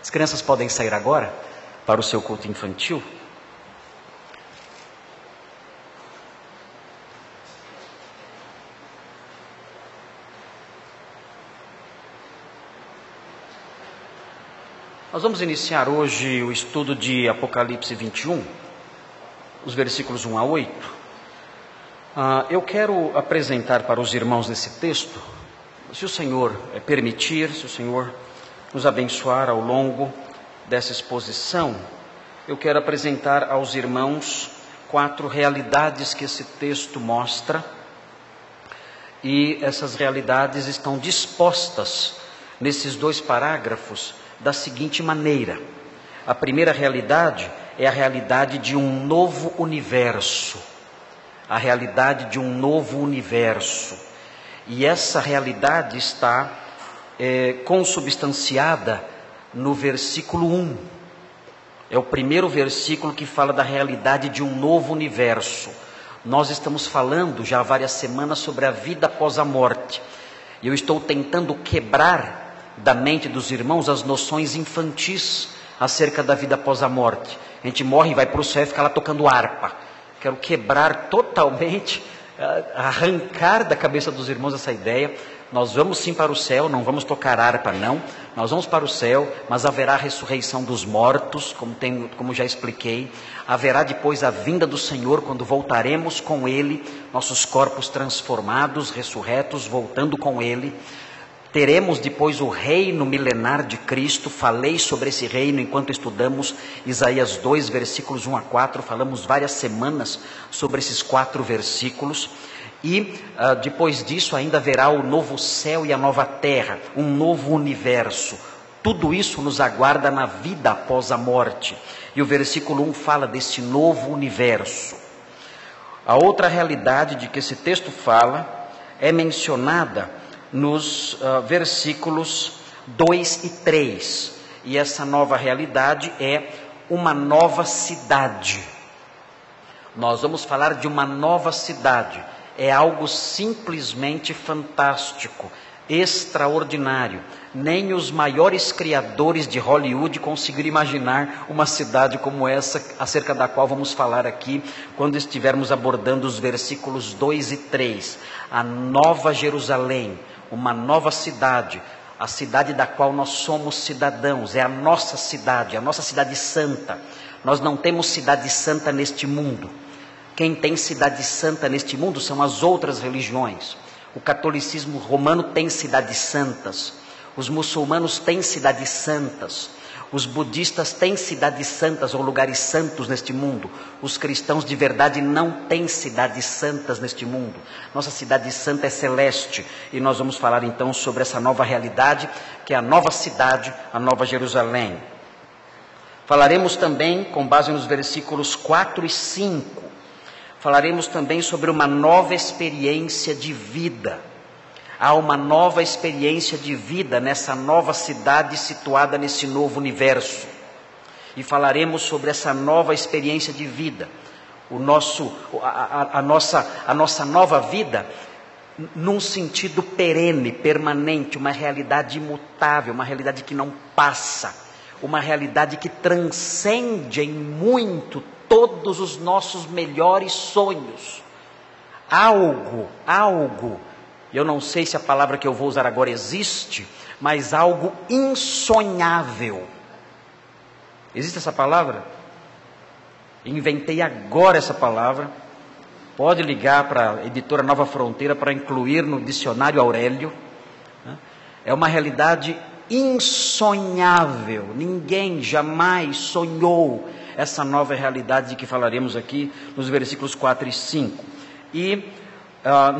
As crianças podem sair agora para o seu culto infantil. Nós vamos iniciar hoje o estudo de Apocalipse 21, os versículos 1 a 8. Eu quero apresentar para os irmãos nesse texto, se o Senhor permitir, se o Senhor nos abençoar ao longo dessa exposição, eu quero apresentar aos irmãos 4 realidades que esse texto mostra, e essas realidades estão dispostas nesses 2 parágrafos da seguinte maneira. A primeira realidade é a realidade de um novo universo. A realidade de um novo universo. E essa realidade está consubstanciada no versículo 1. É o primeiro versículo que fala da realidade de um novo universo. Nós estamos falando já há várias semanas sobre a vida após a morte. E eu estou tentando quebrar da mente dos irmãos as noções infantis acerca da vida após a morte. A gente morre e vai para o céu e fica lá tocando harpa. Quero quebrar totalmente, arrancar da cabeça dos irmãos essa ideia. Nós vamos sim para o céu, não vamos tocar harpa não. Nós vamos para o céu, mas haverá a ressurreição dos mortos, como já expliquei. Haverá depois a vinda do Senhor, quando voltaremos com Ele, nossos corpos transformados, ressurretos, voltando com Ele. Teremos depois o reino milenar de Cristo. Falei sobre esse reino enquanto estudamos Isaías 2, versículos 1 a 4. Falamos várias semanas sobre esses 4 versículos. E depois disso ainda haverá o novo céu e a nova terra, um novo universo. Tudo isso nos aguarda na vida após a morte. E o versículo 1 fala desse novo universo. A outra realidade de que esse texto fala é mencionada nos versículos 2 e 3. E essa nova realidade é uma nova cidade. Nós vamos falar de uma nova cidade. É algo simplesmente fantástico, extraordinário. Nem os maiores criadores de Hollywood conseguiram imaginar uma cidade como essa, acerca da qual vamos falar aqui, quando estivermos abordando os versículos 2 e 3. A Nova Jerusalém, uma nova cidade, a cidade da qual nós somos cidadãos, é a nossa cidade santa. Nós não temos cidade santa neste mundo. Quem tem cidade santa neste mundo são as outras religiões. O catolicismo romano tem cidades santas, os muçulmanos têm cidades santas, os budistas têm cidades santas ou lugares santos neste mundo. Os cristãos de verdade não têm cidades santas neste mundo. Nossa cidade santa é celeste. E nós vamos falar então sobre essa nova realidade, que é a nova cidade, a Nova Jerusalém. Falaremos também, com base nos versículos 4 e 5, falaremos também sobre uma nova experiência de vida. Há uma nova experiência de vida nessa nova cidade situada nesse novo universo. E falaremos sobre essa nova experiência de vida. A nossa nova vida num sentido perene, permanente, uma realidade imutável, uma realidade que não passa, uma realidade que transcende em muito todos os nossos melhores sonhos. Algo, eu não sei se a palavra que eu vou usar agora existe, mas algo insonhável. Existe essa palavra? Inventei agora essa palavra. Pode ligar para a editora Nova Fronteira para incluir no dicionário Aurélio. É uma realidade insonhável. Ninguém jamais sonhou essa nova realidade de que falaremos aqui nos versículos 4 e 5. E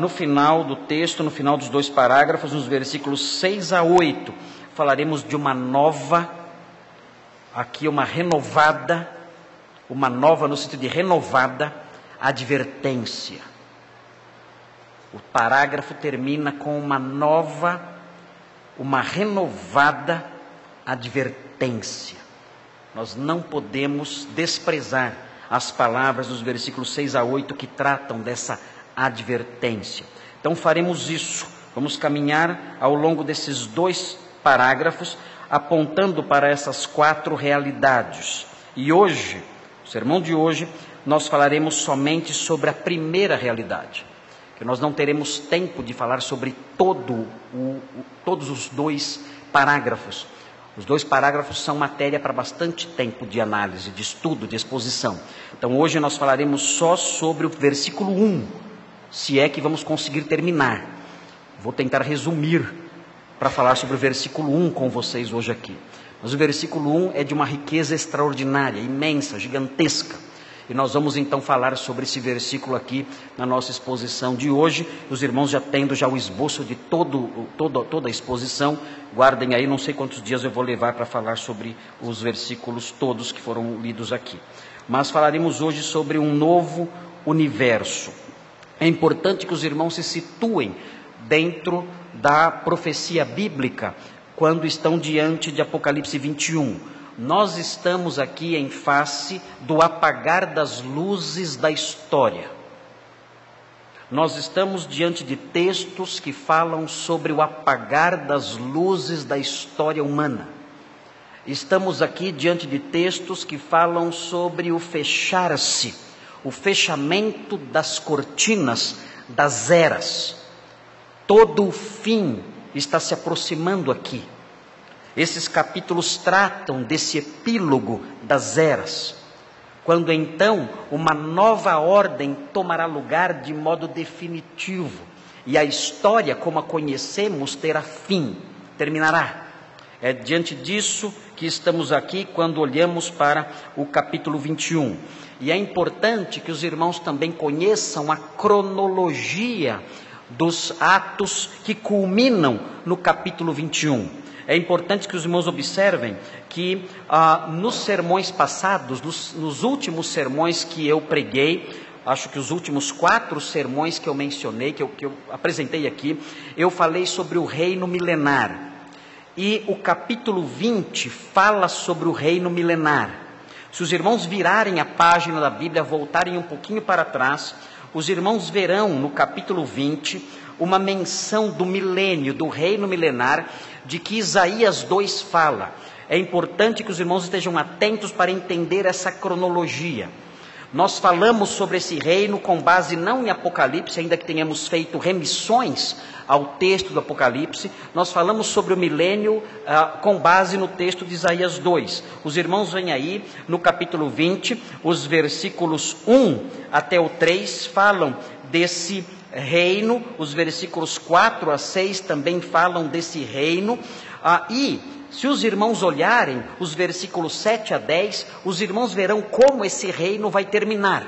no final do texto, no final dos 2 parágrafos, nos versículos 6 a 8, falaremos de uma nova, aqui uma renovada, uma nova no sentido de renovada advertência. O parágrafo termina com uma renovada advertência. Nós não podemos desprezar as palavras dos versículos 6 a 8 que tratam dessa advertência. Então faremos isso. Vamos caminhar ao longo desses 2 parágrafos apontando para essas 4 realidades. E hoje, o sermão de hoje, nós falaremos somente sobre a primeira realidade, que nós não teremos tempo de falar sobre todos os 2 parágrafos. Os 2 parágrafos são matéria para bastante tempo de análise, de estudo, de exposição. Então hoje nós falaremos só sobre o versículo 1, se é que vamos conseguir terminar. Vou tentar resumir para falar sobre o versículo 1 com vocês hoje aqui. Mas o versículo 1 é de uma riqueza extraordinária, imensa, gigantesca. E nós vamos então falar sobre esse versículo aqui na nossa exposição de hoje. Os irmãos já tendo o esboço de toda a exposição, guardem aí, não sei quantos dias eu vou levar para falar sobre os versículos todos que foram lidos aqui. Mas falaremos hoje sobre um novo universo. É importante que os irmãos se situem dentro da profecia bíblica quando estão diante de Apocalipse 21. Nós estamos aqui em face do apagar das luzes da história. Nós estamos diante de textos que falam sobre o apagar das luzes da história humana. Estamos aqui diante de textos que falam sobre o fechar-se, o fechamento das cortinas das eras. Todo o fim está se aproximando aqui. Esses capítulos tratam desse epílogo das eras, quando então uma nova ordem tomará lugar de modo definitivo, e a história como a conhecemos terá fim, terminará. É diante disso que estamos aqui quando olhamos para o capítulo 21. E é importante que os irmãos também conheçam a cronologia dos atos que culminam no capítulo 21. É importante que os irmãos observem que nos sermões passados, nos últimos sermões que eu preguei, acho que os últimos 4 sermões que eu mencionei, que eu apresentei aqui, eu falei sobre o reino milenar. E o capítulo 20 fala sobre o reino milenar. Se os irmãos virarem a página da Bíblia, voltarem um pouquinho para trás, os irmãos verão no capítulo 20 uma menção do milênio, do reino milenar, de que Isaías 2 fala. É importante que os irmãos estejam atentos para entender essa cronologia. Nós falamos sobre esse reino com base não em Apocalipse, ainda que tenhamos feito remissões ao texto do Apocalipse. Nós falamos sobre o milênio com base no texto de Isaías 2. Os irmãos veem aí no capítulo 20, os versículos 1 até o 3 falam desse reino, os versículos 4 a 6 também falam desse reino, e se os irmãos olharem os versículos 7 a 10, os irmãos verão como esse reino vai terminar.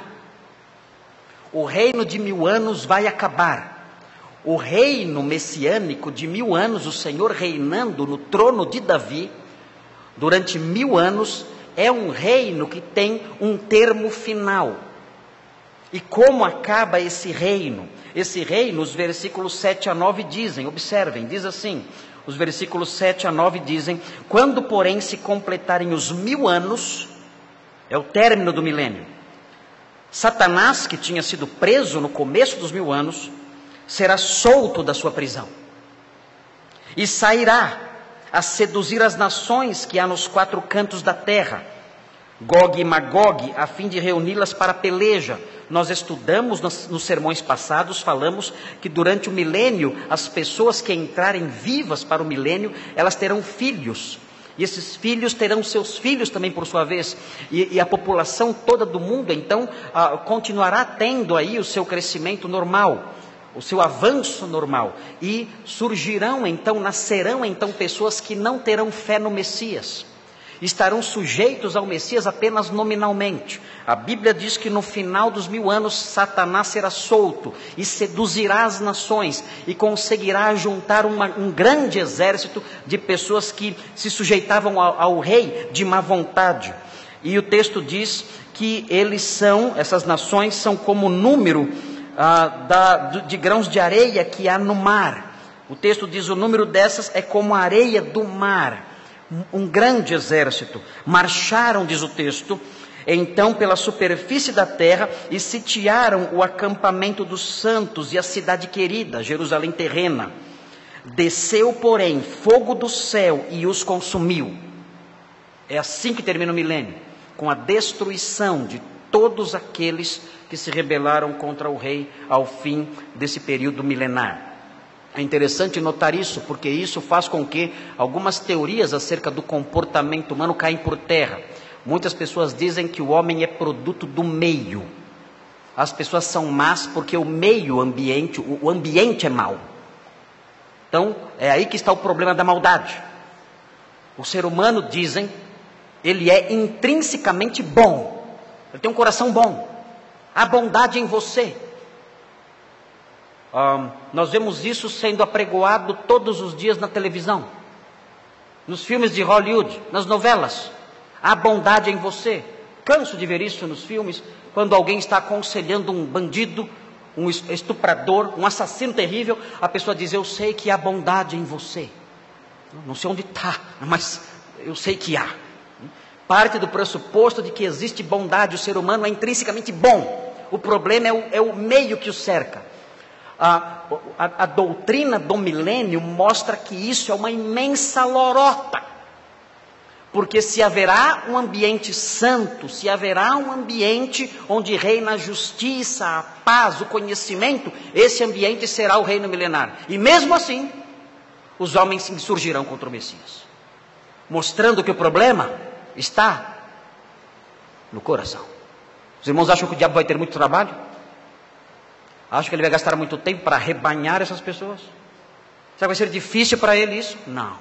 O reino de 1000 anos vai acabar. O reino messiânico de 1000 anos, o Senhor reinando no trono de Davi, durante 1000 anos, é um reino que tem um termo final. E como acaba esse reino? Esse reino, os versículos 7 a 9 dizem, observem, diz assim, os versículos 7 a 9 dizem: quando porém se completarem os 1000 anos, é o término do milênio, Satanás, que tinha sido preso no começo dos 1000 anos, será solto da sua prisão, e sairá a seduzir as nações que há nos 4 cantos da terra, Gog e Magog, a fim de reuni-las para a peleja. Nós estudamos nos sermões passados, falamos que durante o milênio, as pessoas que entrarem vivas para o milênio, elas terão filhos, e esses filhos terão seus filhos também por sua vez, e a população toda do mundo então continuará tendo aí o seu crescimento normal, o seu avanço normal, e surgirão então, nascerão então pessoas que não terão fé no Messias, estarão sujeitos ao Messias apenas nominalmente. A Bíblia diz que no final dos 1000 anos, Satanás será solto e seduzirá as nações e conseguirá juntar um grande exército de pessoas que se sujeitavam ao rei de má vontade. E o texto diz que essas nações são como o número de grãos de areia que há no mar. O texto diz: o número dessas é como a areia do mar. Um grande exército. Marcharam, diz o texto, então pela superfície da terra e sitiaram o acampamento dos santos e a cidade querida, Jerusalém terrena. Desceu, porém, fogo do céu e os consumiu. É assim que termina o milênio, com a destruição de todos aqueles que se rebelaram contra o rei ao fim desse período milenar. É interessante notar isso, porque isso faz com que algumas teorias acerca do comportamento humano caem por terra. Muitas pessoas dizem que o homem é produto do meio. As pessoas são más porque o meio ambiente, o ambiente é mau. Então, é aí que está o problema da maldade. O ser humano, dizem, ele é intrinsecamente bom. Ele tem um coração bom. Há bondade em você. Nós vemos isso sendo apregoado todos os dias na televisão, nos filmes de Hollywood, nas novelas. Há bondade em você. Canso de ver isso nos filmes, quando alguém está aconselhando um bandido, um estuprador, um assassino terrível, a pessoa diz: eu sei que há bondade em você. Não sei onde está, mas eu sei que há. Parte do pressuposto de que existe bondade, o ser humano é intrinsecamente bom. O problema é o meio que o cerca. A doutrina do milênio mostra que isso é uma imensa lorota. Porque se haverá um ambiente santo, se haverá um ambiente onde reina a justiça, a paz, o conhecimento, esse ambiente será o reino milenar. E mesmo assim, os homens se insurgirão contra o Messias, mostrando que o problema está no coração. Os irmãos acham que o diabo vai ter muito trabalho? Acham que ele vai gastar muito tempo para arrebanhar essas pessoas? Será que vai ser difícil para ele isso? Não.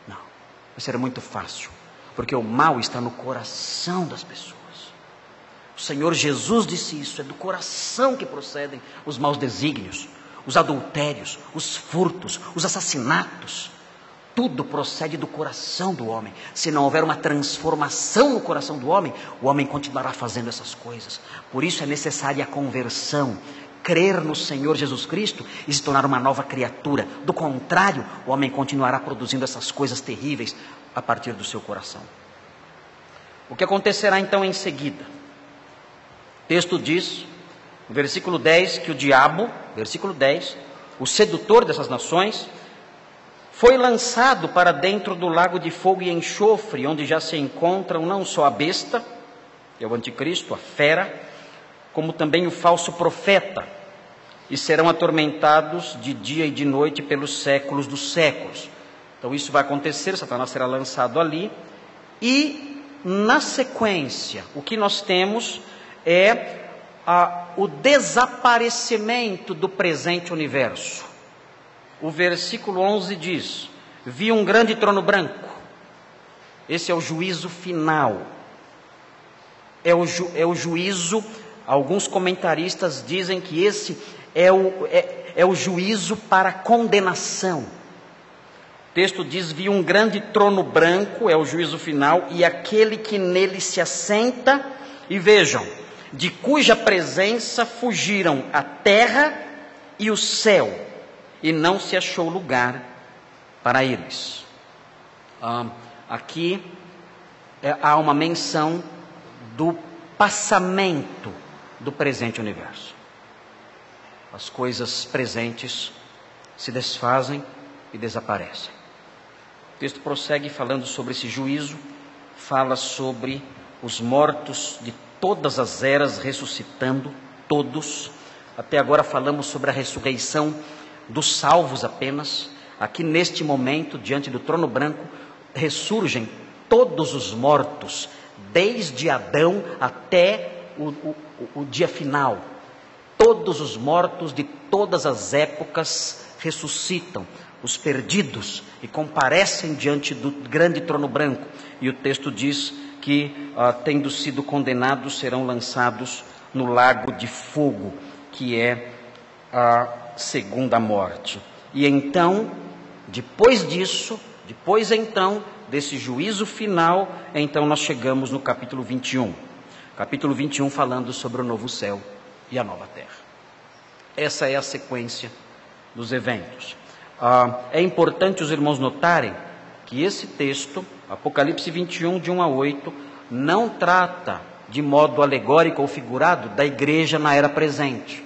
Vai ser muito fácil. Porque o mal está no coração das pessoas. O Senhor Jesus disse isso. É do coração que procedem os maus desígnios, os adultérios, os furtos, os assassinatos. Tudo procede do coração do homem. Se não houver uma transformação no coração do homem, o homem continuará fazendo essas coisas. Por isso é necessária a conversão. Crer no Senhor Jesus Cristo e se tornar uma nova criatura. Do contrário, o homem continuará produzindo essas coisas terríveis a partir do seu coração. O que acontecerá então em seguida? O texto diz, no versículo 10, que o diabo, versículo 10, o sedutor dessas nações, foi lançado para dentro do lago de fogo e enxofre, onde já se encontram não só a besta, que é o anticristo, a fera, como também o falso profeta, e serão atormentados de dia e de noite pelos séculos dos séculos. Então isso vai acontecer, Satanás será lançado ali, e na sequência, o que nós temos é o desaparecimento do presente universo. O versículo 11 diz: vi um grande trono branco. Esse é o juízo final. É o juízo. Alguns comentaristas dizem que esse é o juízo para condenação. O texto diz: vi um grande trono branco, é o juízo final, e aquele que nele se assenta, e vejam, de cuja presença fugiram a terra e o céu, e não se achou lugar para eles. Aqui há uma menção do passamento do presente universo. As coisas presentes se desfazem e desaparecem. O texto prossegue falando sobre esse juízo, fala sobre os mortos de todas as eras ressuscitando, todos. Até agora falamos sobre a ressurreição dos salvos apenas. Aqui neste momento, diante do trono branco, ressurgem todos os mortos, desde Adão até o dia final. Todos os mortos de todas as épocas ressuscitam, os perdidos, e comparecem diante do grande trono branco. E o texto diz que, tendo sido condenados, serão lançados no lago de fogo, que é a segunda morte. E então, depois desse juízo final, então nós chegamos no capítulo 21. Capítulo 21 falando sobre o novo céu e a nova terra. Essa é a sequência dos eventos. É importante os irmãos notarem que esse texto, Apocalipse 21, de 1 a 8, não trata de modo alegórico ou figurado da igreja na era presente.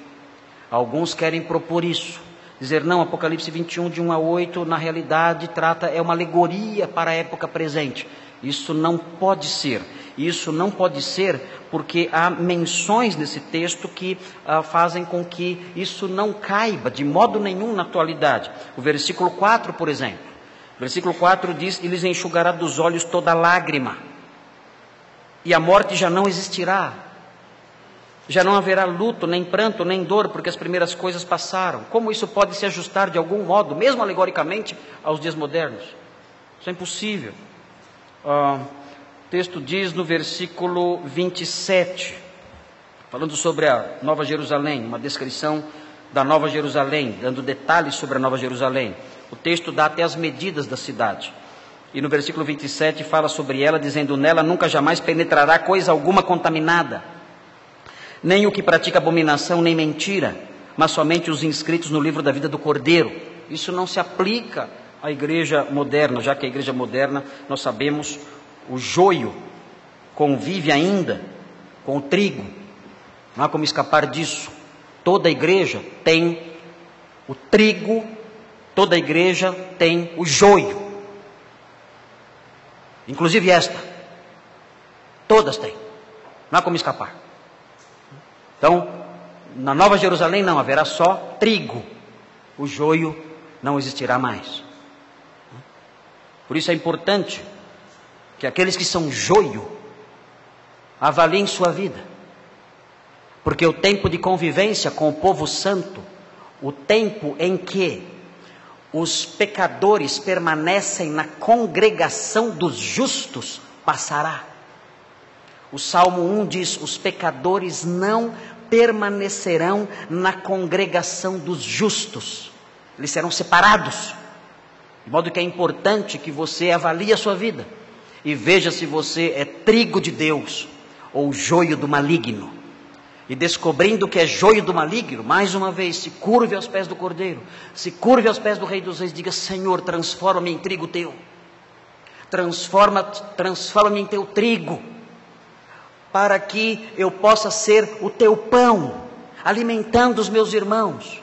Alguns querem propor isso, Dizer não, Apocalipse 21, de 1 a 8, na realidade é uma alegoria para a época presente. Isso não pode ser. Isso não pode ser porque há menções nesse texto que fazem com que isso não caiba de modo nenhum na atualidade. O versículo 4, por exemplo. O versículo 4 diz: e lhes enxugará dos olhos toda lágrima, e a morte já não existirá. Já não haverá luto, nem pranto, nem dor, porque as primeiras coisas passaram. Como isso pode se ajustar de algum modo, mesmo alegoricamente, aos dias modernos? Isso é impossível. O texto diz no versículo 27, falando sobre a Nova Jerusalém, uma descrição da Nova Jerusalém, dando detalhes sobre a Nova Jerusalém. O texto dá até as medidas da cidade. E no versículo 27 fala sobre ela, dizendo: nela nunca jamais penetrará coisa alguma contaminada, nem o que pratica abominação, nem mentira, mas somente os inscritos no livro da vida do Cordeiro. Isso não se aplica à igreja moderna, já que a igreja moderna, nós sabemos, o joio convive ainda com o trigo. Não há como escapar disso. Toda igreja tem o trigo, toda igreja tem o joio. Inclusive esta. Todas têm. Não há como escapar. Então, na Nova Jerusalém não haverá só trigo, o joio não existirá mais. Por isso é importante que aqueles que são joio avaliem sua vida, porque o tempo de convivência com o povo santo, o tempo em que os pecadores permanecem na congregação dos justos, passará. O Salmo 1 diz: os pecadores não permanecerão na congregação dos justos, eles serão separados. De modo que é importante que você avalie a sua vida e veja se você é trigo de Deus ou joio do maligno. E descobrindo que é joio do maligno, mais uma vez, se curve aos pés do Cordeiro, se curve aos pés do Rei dos Reis, diga: Senhor, transforma-me em trigo teu, transforma-me em teu trigo, para que eu possa ser o teu pão, alimentando os meus irmãos,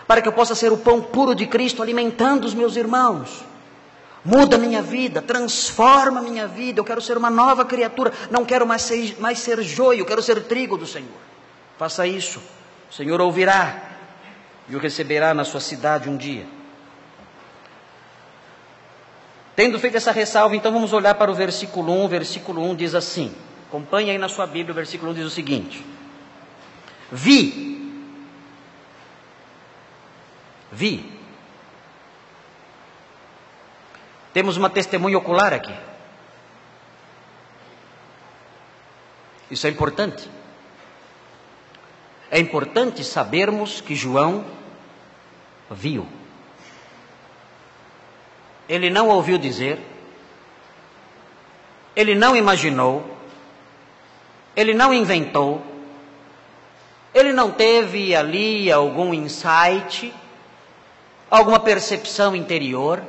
para que eu possa ser o pão puro de Cristo, alimentando os meus irmãos. Muda a minha vida, transforma a minha vida, eu quero ser uma nova criatura, não quero mais ser joio, eu quero ser trigo do Senhor. Faça isso, o Senhor ouvirá e o receberá na sua cidade um dia. Tendo feito essa ressalva, então vamos olhar para o versículo 1. O versículo 1 diz assim, acompanhe aí na sua Bíblia, o versículo 1 diz o seguinte: Vi. Temos uma testemunha ocular aqui. Isso é importante. É importante sabermos que João viu. Ele não ouviu dizer, ele não imaginou, ele não inventou, ele não teve ali algum insight, alguma percepção interior.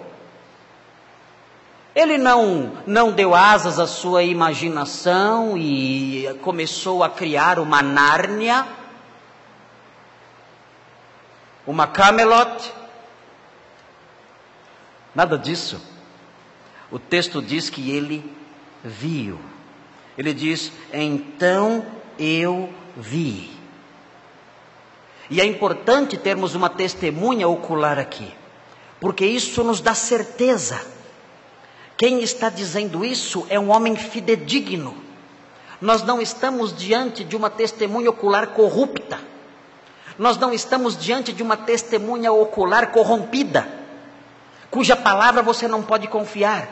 Ele não deu asas à sua imaginação e começou a criar uma Nárnia, uma Camelot. Nada disso. O texto diz que ele viu. Ele diz: então eu vi. E é importante termos uma testemunha ocular aqui, porque isso nos dá certeza. Quem está dizendo isso é um homem fidedigno. Nós não estamos diante de uma testemunha ocular corrupta. Nós não estamos diante de uma testemunha ocular corrompida, cuja palavra você não pode confiar.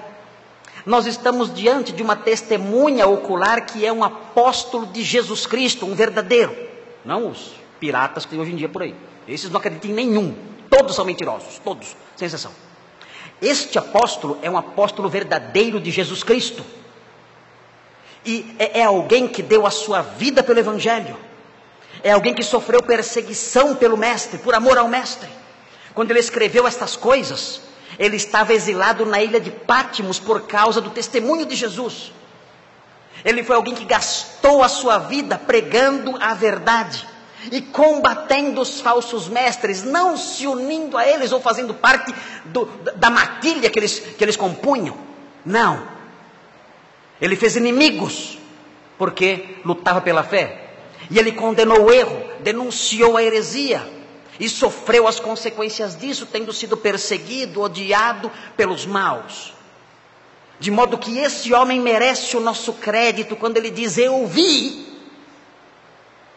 Nós estamos diante de uma testemunha ocular que é um apóstolo de Jesus Cristo, um verdadeiro. Não os piratas que tem hoje em dia por aí. Esses não acreditam em nenhum. Todos são mentirosos, todos, sem exceção. Este apóstolo é um apóstolo verdadeiro de Jesus Cristo. E é alguém que deu a sua vida pelo Evangelho. É alguém que sofreu perseguição pelo Mestre, por amor ao Mestre. Quando ele escreveu estas coisas, ele estava exilado na ilha de Pátimos por causa do testemunho de Jesus. Ele foi alguém que gastou a sua vida pregando a verdade. e combatendo os falsos mestres, não se unindo a eles ou fazendo parte da matilha que eles compunham. Não. Ele fez inimigos, porque lutava pela fé. E ele condenou o erro, denunciou a heresia e sofreu as consequências disso, tendo sido perseguido, odiado pelos maus. De modo que esse homem merece o nosso crédito quando ele diz: eu vi.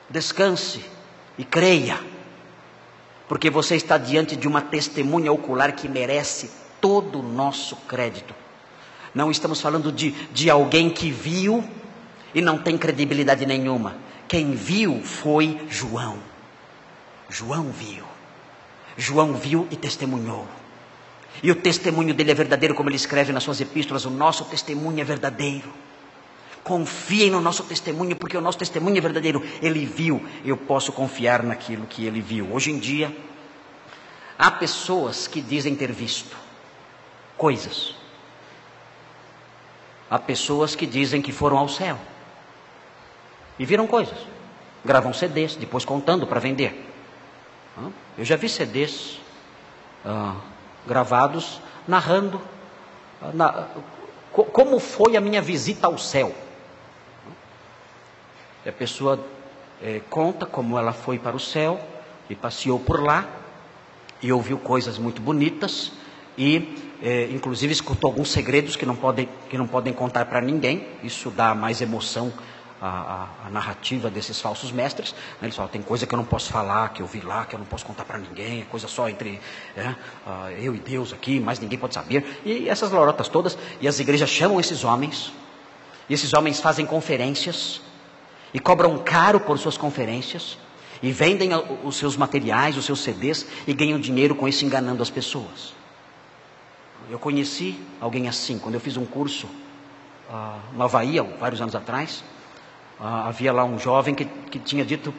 Descanse e creia, porque você está diante de uma testemunha ocular que merece todo o nosso crédito. Não estamos falando de alguém que viu e não tem credibilidade nenhuma. Quem viu foi João. João viu e testemunhou. E o testemunho dele é verdadeiro, como ele escreve nas suas epístolas: o nosso testemunho é verdadeiro. Confiem no nosso testemunho, porque o nosso testemunho é verdadeiro. Ele viu, eu posso confiar naquilo que ele viu. Hoje em dia, há pessoas que dizem ter visto coisas. Há pessoas que dizem que foram ao céu e viram coisas. Gravam CDs, depois contando para vender. Eu já vi CDs gravados narrando como foi a minha visita ao céu. A pessoa conta como ela foi para o céu e passeou por lá e ouviu coisas muito bonitas e inclusive escutou alguns segredos que não podem contar para ninguém. Isso dá mais emoção à narrativa desses falsos mestres. Eles falam: tem coisa que eu não posso falar, que eu vi lá, que eu não posso contar para ninguém, é coisa só entre eu e Deus aqui, mas ninguém pode saber. E essas lorotas todas. E as igrejas chamam esses homens, e esses homens fazem conferências e cobram caro por suas conferências e vendem os seus materiais, os seus CDs, e ganham dinheiro com isso, enganando as pessoas. Eu conheci alguém assim quando eu fiz um curso no Havaí, vários anos atrás. Havia lá um jovem que tinha dito,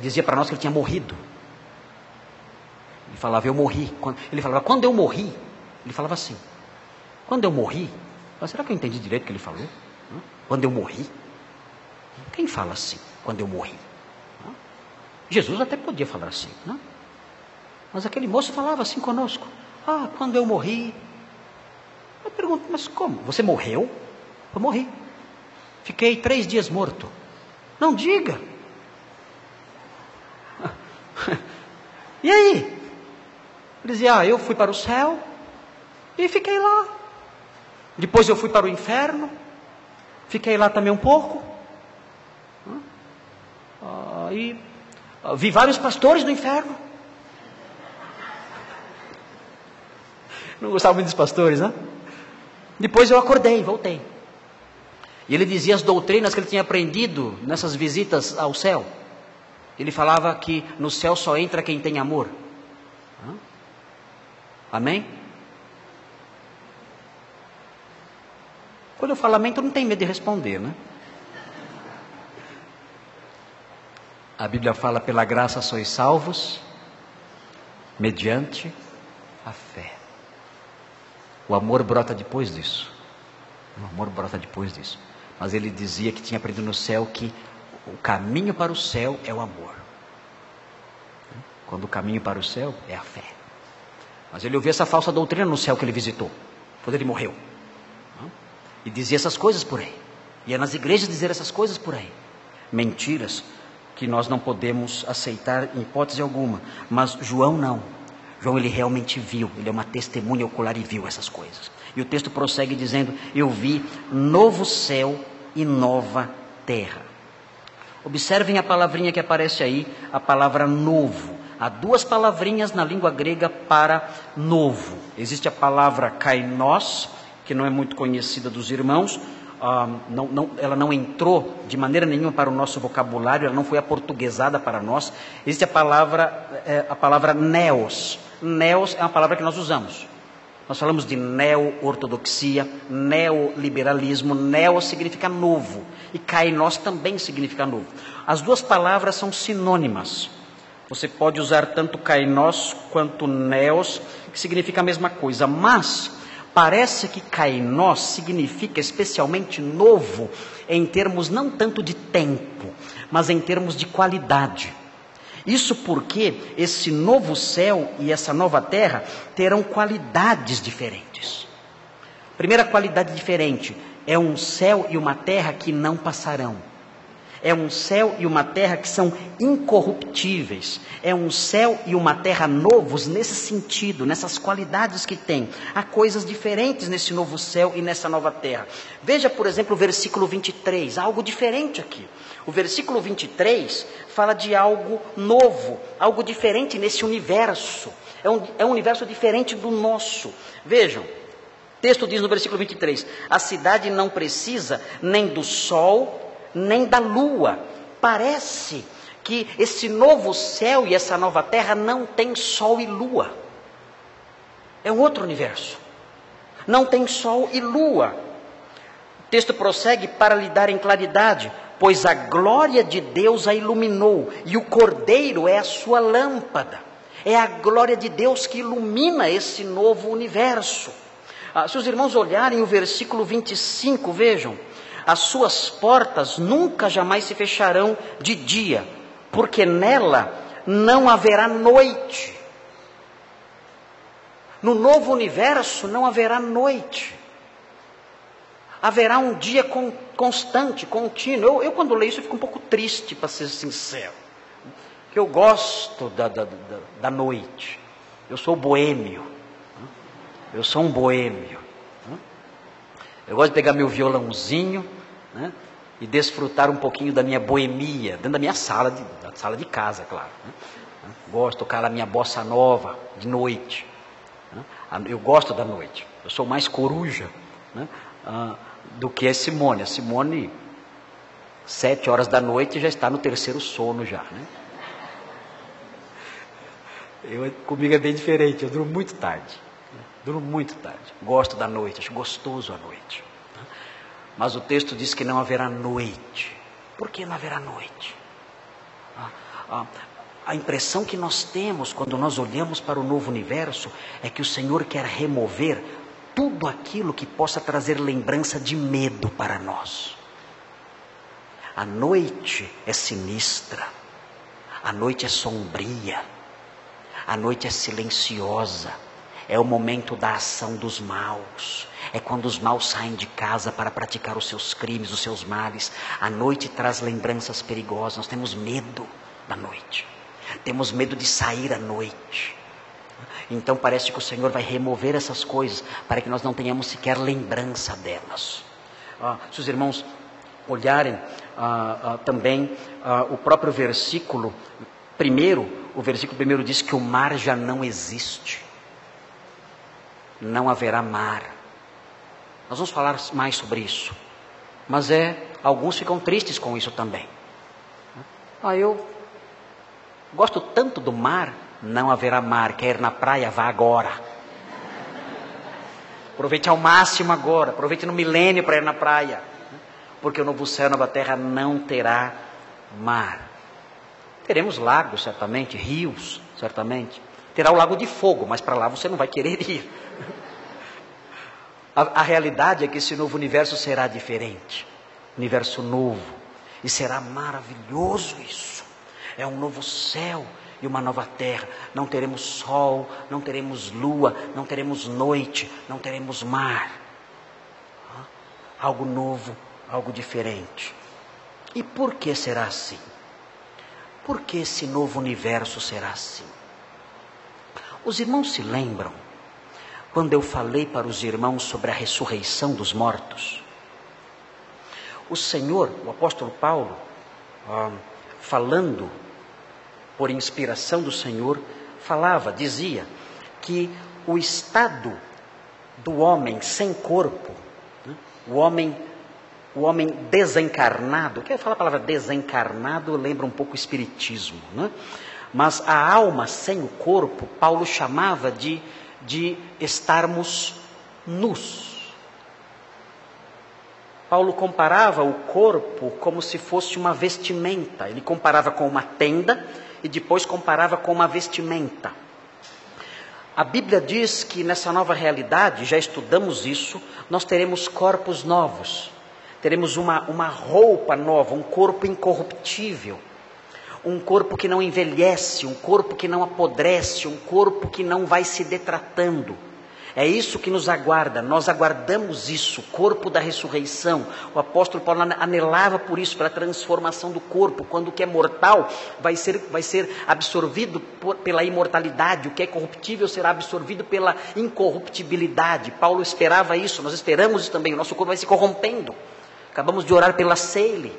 dizia para nós que ele tinha morrido. Ele falava: eu morri. Ele falava: quando eu morri. Ele falava assim: quando eu morri. Será que eu entendi direito o que ele falou? Quando eu morri. Quem fala assim? Quando eu morri. Jesus até podia falar assim, não? Mas aquele moço falava assim conosco: quando eu morri. Eu pergunto: mas como? Você morreu? Eu morri. Fiquei 3 dias morto. Não diga. E aí? Ele dizia: eu fui para o céu e fiquei lá. Depois eu fui para o inferno, fiquei lá também um pouco. E vi vários pastores no inferno. Não gostava muito dos pastores, né? Depois eu acordei, voltei. E ele dizia as doutrinas que ele tinha aprendido nessas visitas ao céu. Ele falava que no céu só entra quem tem amor. Amém? Quando eu falo amém, tu não tem medo de responder, né? A Bíblia fala: pela graça sois salvos, mediante a fé. O amor brota depois disso. O amor brota depois disso. Mas ele dizia que tinha aprendido no céu que o caminho para o céu é o amor. Quando o caminho para o céu é a fé. Mas ele ouviu essa falsa doutrina no céu que ele visitou, quando ele morreu. E dizia essas coisas por aí. Ia nas igrejas dizer essas coisas por aí. Mentiras que nós não podemos aceitar em hipótese alguma. Mas João não. João, ele realmente viu. Ele é uma testemunha ocular e viu essas coisas. E o texto prossegue dizendo: eu vi novo céu e nova terra. Observem a palavrinha que aparece aí, a palavra novo. Há 2 palavrinhas na língua grega para novo. Existe a palavra kainos, que não é muito conhecida dos irmãos. Ela não entrou de maneira nenhuma para o nosso vocabulário, ela não foi aportuguesada para nós. Existe a palavra neos. Neos é uma palavra que nós usamos. Nós falamos de neo-ortodoxia, neoliberalismo. Neo significa novo e kainos também significa novo. As 2 palavras são sinônimas. Você pode usar tanto kainos quanto neos, que significa a mesma coisa. Mas Parece que kainós significa especialmente novo, em termos não tanto de tempo, mas em termos de qualidade. Isso porque esse novo céu e essa nova terra terão qualidades diferentes. Primeira qualidade diferente, é um céu e uma terra que não passarão. É um céu e uma terra que são incorruptíveis. É um céu e uma terra novos nesse sentido, nessas qualidades que tem. Há coisas diferentes nesse novo céu e nessa nova terra. Veja, por exemplo, o versículo 23, algo diferente aqui. O versículo 23 fala de algo novo, algo diferente nesse universo. É um universo diferente do nosso. Vejam, o texto diz no versículo 23, a cidade não precisa nem do sol, nem da lua. Parece que esse novo céu e essa nova terra não tem sol e lua. É um outro universo. Não tem sol e lua. O texto prossegue para lhe dar em claridade, pois a glória de Deus a iluminou, e o Cordeiro é a sua lâmpada. É a glória de Deus que ilumina esse novo universo. Se os irmãos olharem o versículo 25, vejam, as suas portas nunca jamais se fecharão de dia, porque nela não haverá noite. No novo universo não haverá noite. Haverá um dia constante, contínuo. Eu quando leio isso eu fico um pouco triste, para ser sincero. Porque eu gosto da noite. Eu sou boêmio. Eu sou um boêmio. Eu gosto de pegar meu violãozinho, né, e desfrutar um pouquinho da minha boemia, dentro da minha sala de casa, claro. Né. Gosto de tocar a minha bossa nova de noite. Né. Eu gosto da noite. Eu sou mais coruja, né, do que a Simone. A Simone, 7 horas da noite, já está no terceiro sono já. Né. Comigo é bem diferente, eu durmo muito tarde. Durmo muito tarde. Gosto da noite, acho gostoso a noite. Mas o texto diz que não haverá noite. Por que não haverá noite? A impressão que nós temos quando nós olhamos para o novo universo é que o Senhor quer remover tudo aquilo que possa trazer lembrança de medo para nós. A noite é sinistra. A noite é sombria. A noite é silenciosa. É o momento da ação dos maus. É quando os maus saem de casa para praticar os seus crimes, os seus males. A noite traz lembranças perigosas. Nós temos medo da noite. Temos medo de sair à noite. Então parece que o Senhor vai remover essas coisas para que nós não tenhamos sequer lembrança delas. Se os irmãos olharem também o próprio versículo primeiro, o versículo primeiro diz que o mar já não existe. Não haverá mar. Nós vamos falar mais sobre isso. Mas alguns ficam tristes com isso também. Eu gosto tanto do mar. Não haverá mar. Quer ir na praia? Vá agora. Aproveite ao máximo agora. Aproveite no milênio para ir na praia. Porque o novo céu e a nova terra não terá mar. Teremos lagos, certamente. Rios, certamente. Terá o lago de fogo, mas para lá você não vai querer ir. A realidade é que esse novo universo será diferente. Universo novo. E será maravilhoso isso. É um novo céu e uma nova terra. Não teremos sol, não teremos lua, não teremos noite, não teremos mar. Algo novo, algo diferente. E por que será assim? Por que esse novo universo será assim? Os irmãos se lembram quando eu falei para os irmãos sobre a ressurreição dos mortos? O Senhor, o apóstolo Paulo, falando por inspiração do Senhor, dizia que o estado do homem sem corpo, né, o homem desencarnado, quer falar a palavra desencarnado, lembra um pouco o espiritismo, né? Mas a alma sem o corpo, Paulo chamava de estarmos nus. Paulo comparava o corpo como se fosse uma vestimenta. Ele comparava com uma tenda e depois comparava com uma vestimenta. A Bíblia diz que nessa nova realidade, já estudamos isso, nós teremos corpos novos, teremos uma roupa nova, um corpo incorruptível, um corpo que não envelhece, um corpo que não apodrece, um corpo que não vai se detratando. É isso que nos aguarda, nós aguardamos isso, o corpo da ressurreição. O apóstolo Paulo anelava por isso, pela transformação do corpo, quando o que é mortal vai ser absorvido pela imortalidade, o que é corruptível será absorvido pela incorruptibilidade. Paulo esperava isso, nós esperamos isso também, o nosso corpo vai se corrompendo. Acabamos de orar pela Ceile.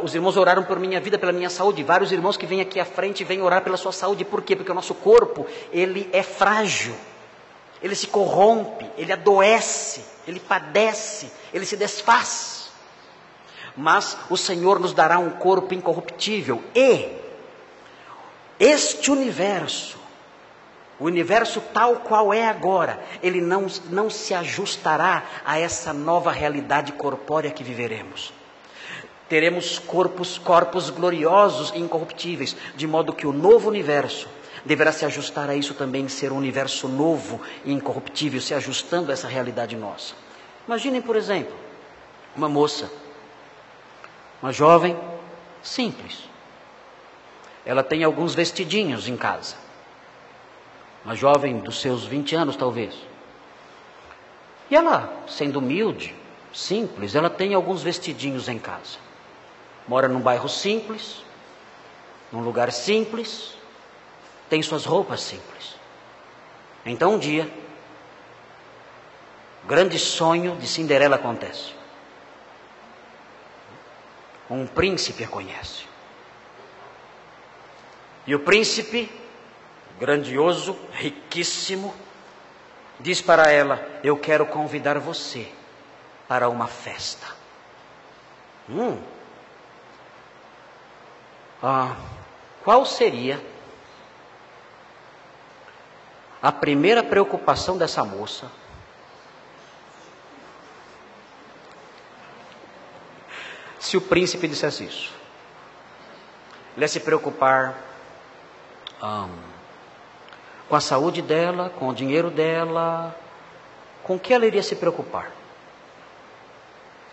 Os irmãos oraram por minha vida, pela minha saúde. Vários irmãos que vêm aqui à frente vêm orar pela sua saúde. Por quê? Porque o nosso corpo, ele é frágil. Ele se corrompe, ele adoece, ele padece, ele se desfaz. Mas o Senhor nos dará um corpo incorruptível. E este universo, o universo tal qual é agora, ele não se ajustará a essa nova realidade corpórea que viveremos. Teremos corpos gloriosos e incorruptíveis, de modo que o novo universo deverá se ajustar a isso também, ser um universo novo e incorruptível, se ajustando a essa realidade nossa. Imaginem, por exemplo, uma moça, uma jovem simples. Ela tem alguns vestidinhos em casa. Uma jovem dos seus 20 anos, talvez. E ela, sendo humilde, simples, ela tem alguns vestidinhos em casa. Mora num bairro simples, num lugar simples, tem suas roupas simples. Então um dia, o grande sonho de Cinderela acontece. Um príncipe a conhece. E o príncipe, grandioso, riquíssimo, diz para ela: eu quero convidar você para uma festa. Qual seria a primeira preocupação dessa moça? Se o príncipe dissesse isso, ele ia se preocupar com a saúde dela, com o dinheiro dela. Com o que ela iria se preocupar?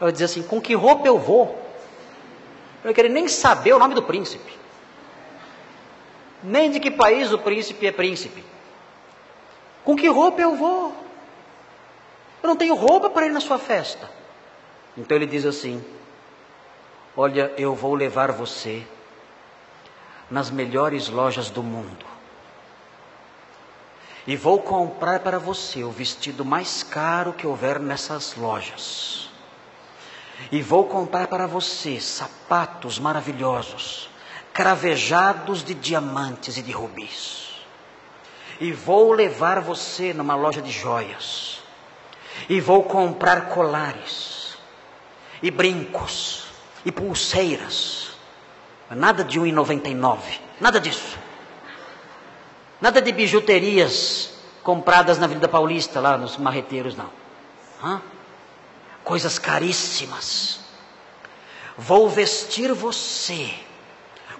Ela ia dizer assim: com que roupa eu vou? Eu não queria nem saber o nome do príncipe, nem de que país o príncipe é príncipe. Com que roupa eu vou? Eu não tenho roupa para ir na sua festa. Então ele diz assim: olha, eu vou levar você nas melhores lojas do mundo. E vou comprar para você o vestido mais caro que houver nessas lojas. E vou comprar para você sapatos maravilhosos, cravejados de diamantes e de rubis. E vou levar você numa loja de joias. E vou comprar colares, e brincos, e pulseiras. Nada de R$1,99, nada disso. Nada de bijuterias compradas na Avenida Paulista, lá nos marreteiros, não. Coisas caríssimas. Vou vestir você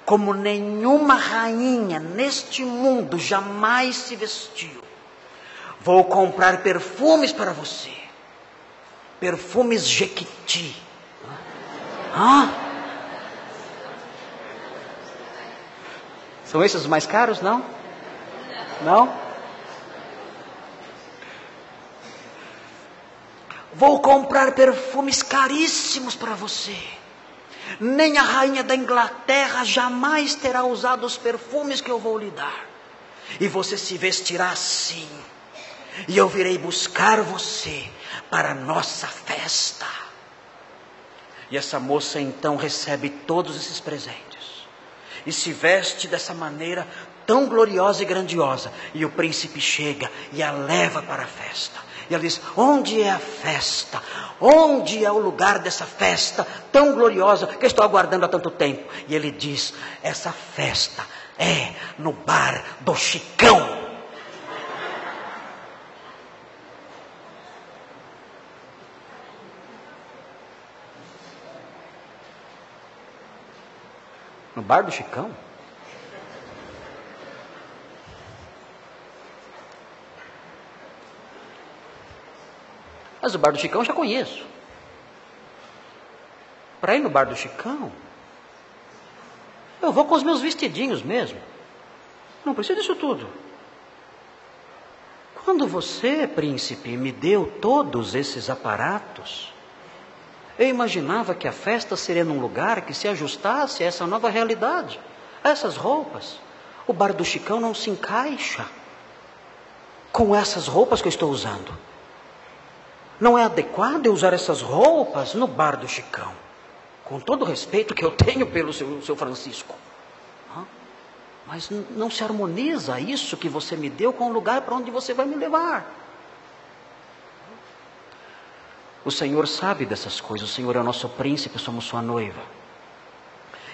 como nenhuma rainha neste mundo jamais se vestiu. Vou comprar perfumes para você. Perfumes Jequiti. São esses os mais caros, não? Não? Vou comprar perfumes caríssimos para você. Nem a rainha da Inglaterra jamais terá usado os perfumes que eu vou lhe dar. E você se vestirá assim. E eu virei buscar você para a nossa festa. E essa moça então recebe todos esses presentes. E se veste dessa maneira tão gloriosa e grandiosa. E o príncipe chega e a leva para a festa. E ela diz: onde é a festa? Onde é o lugar dessa festa tão gloriosa que eu estou aguardando há tanto tempo? E ele diz: essa festa é no bar do Chicão. No bar do Chicão? Mas o bar do Chicão eu já conheço. Para ir no bar do Chicão, eu vou com os meus vestidinhos mesmo. Não preciso disso tudo. Quando você, príncipe, me deu todos esses aparatos, eu imaginava que a festa seria num lugar que se ajustasse a essa nova realidade, a essas roupas. O bar do Chicão não se encaixa com essas roupas que eu estou usando. Não é adequado eu usar essas roupas no bar do Chicão. Com todo o respeito que eu tenho pelo seu Francisco. Mas não se harmoniza isso que você me deu com o lugar para onde você vai me levar. O Senhor sabe dessas coisas. O Senhor é o nosso príncipe, somos sua noiva.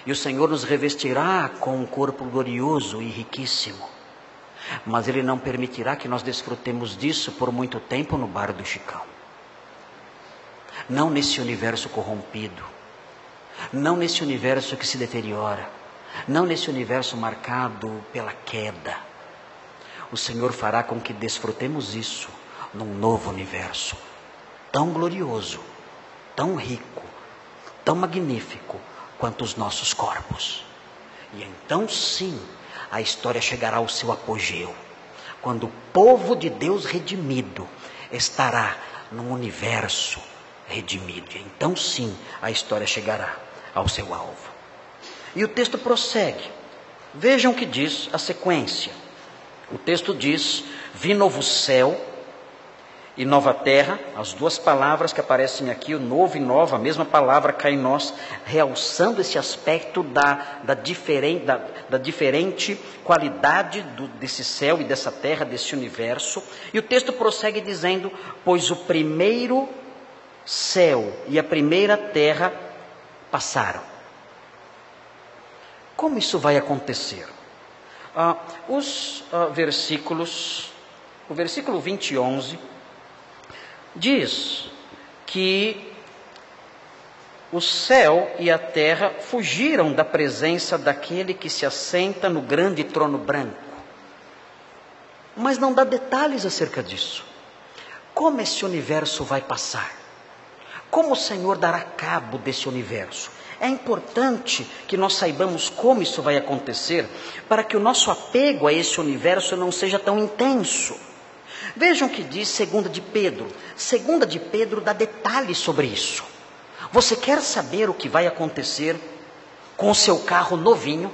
E o Senhor nos revestirá com um corpo glorioso e riquíssimo. Mas Ele não permitirá que nós desfrutemos disso por muito tempo no bar do Chicão. Não nesse universo corrompido. Não nesse universo que se deteriora. Não nesse universo marcado pela queda. O Senhor fará com que desfrutemos isso num novo universo. Tão glorioso, tão rico, tão magnífico quanto os nossos corpos. E então sim, a história chegará ao seu apogeu. Quando o povo de Deus redimido estará num universo redimido. E então sim, a história chegará ao seu alvo. E o texto prossegue. Vejam o que diz a sequência. O texto diz: vi novo céu e nova terra. As duas palavras que aparecem aqui, o novo e nova, a mesma palavra kainós, realçando esse aspecto da diferente qualidade desse céu e dessa terra, desse universo. E o texto prossegue dizendo: pois o primeiro céu e a primeira terra passaram. Como isso vai acontecer? O versículo 20 e 11, diz que o céu e a terra fugiram da presença daquele que se assenta no grande trono branco. Mas não dá detalhes acerca disso. Como esse universo vai passar? Como o Senhor dará cabo desse universo? É importante que nós saibamos como isso vai acontecer, para que o nosso apego a esse universo não seja tão intenso. Vejam o que diz 2 de Pedro. 2 de Pedro dá detalhes sobre isso. Você quer saber o que vai acontecer com o seu carro novinho?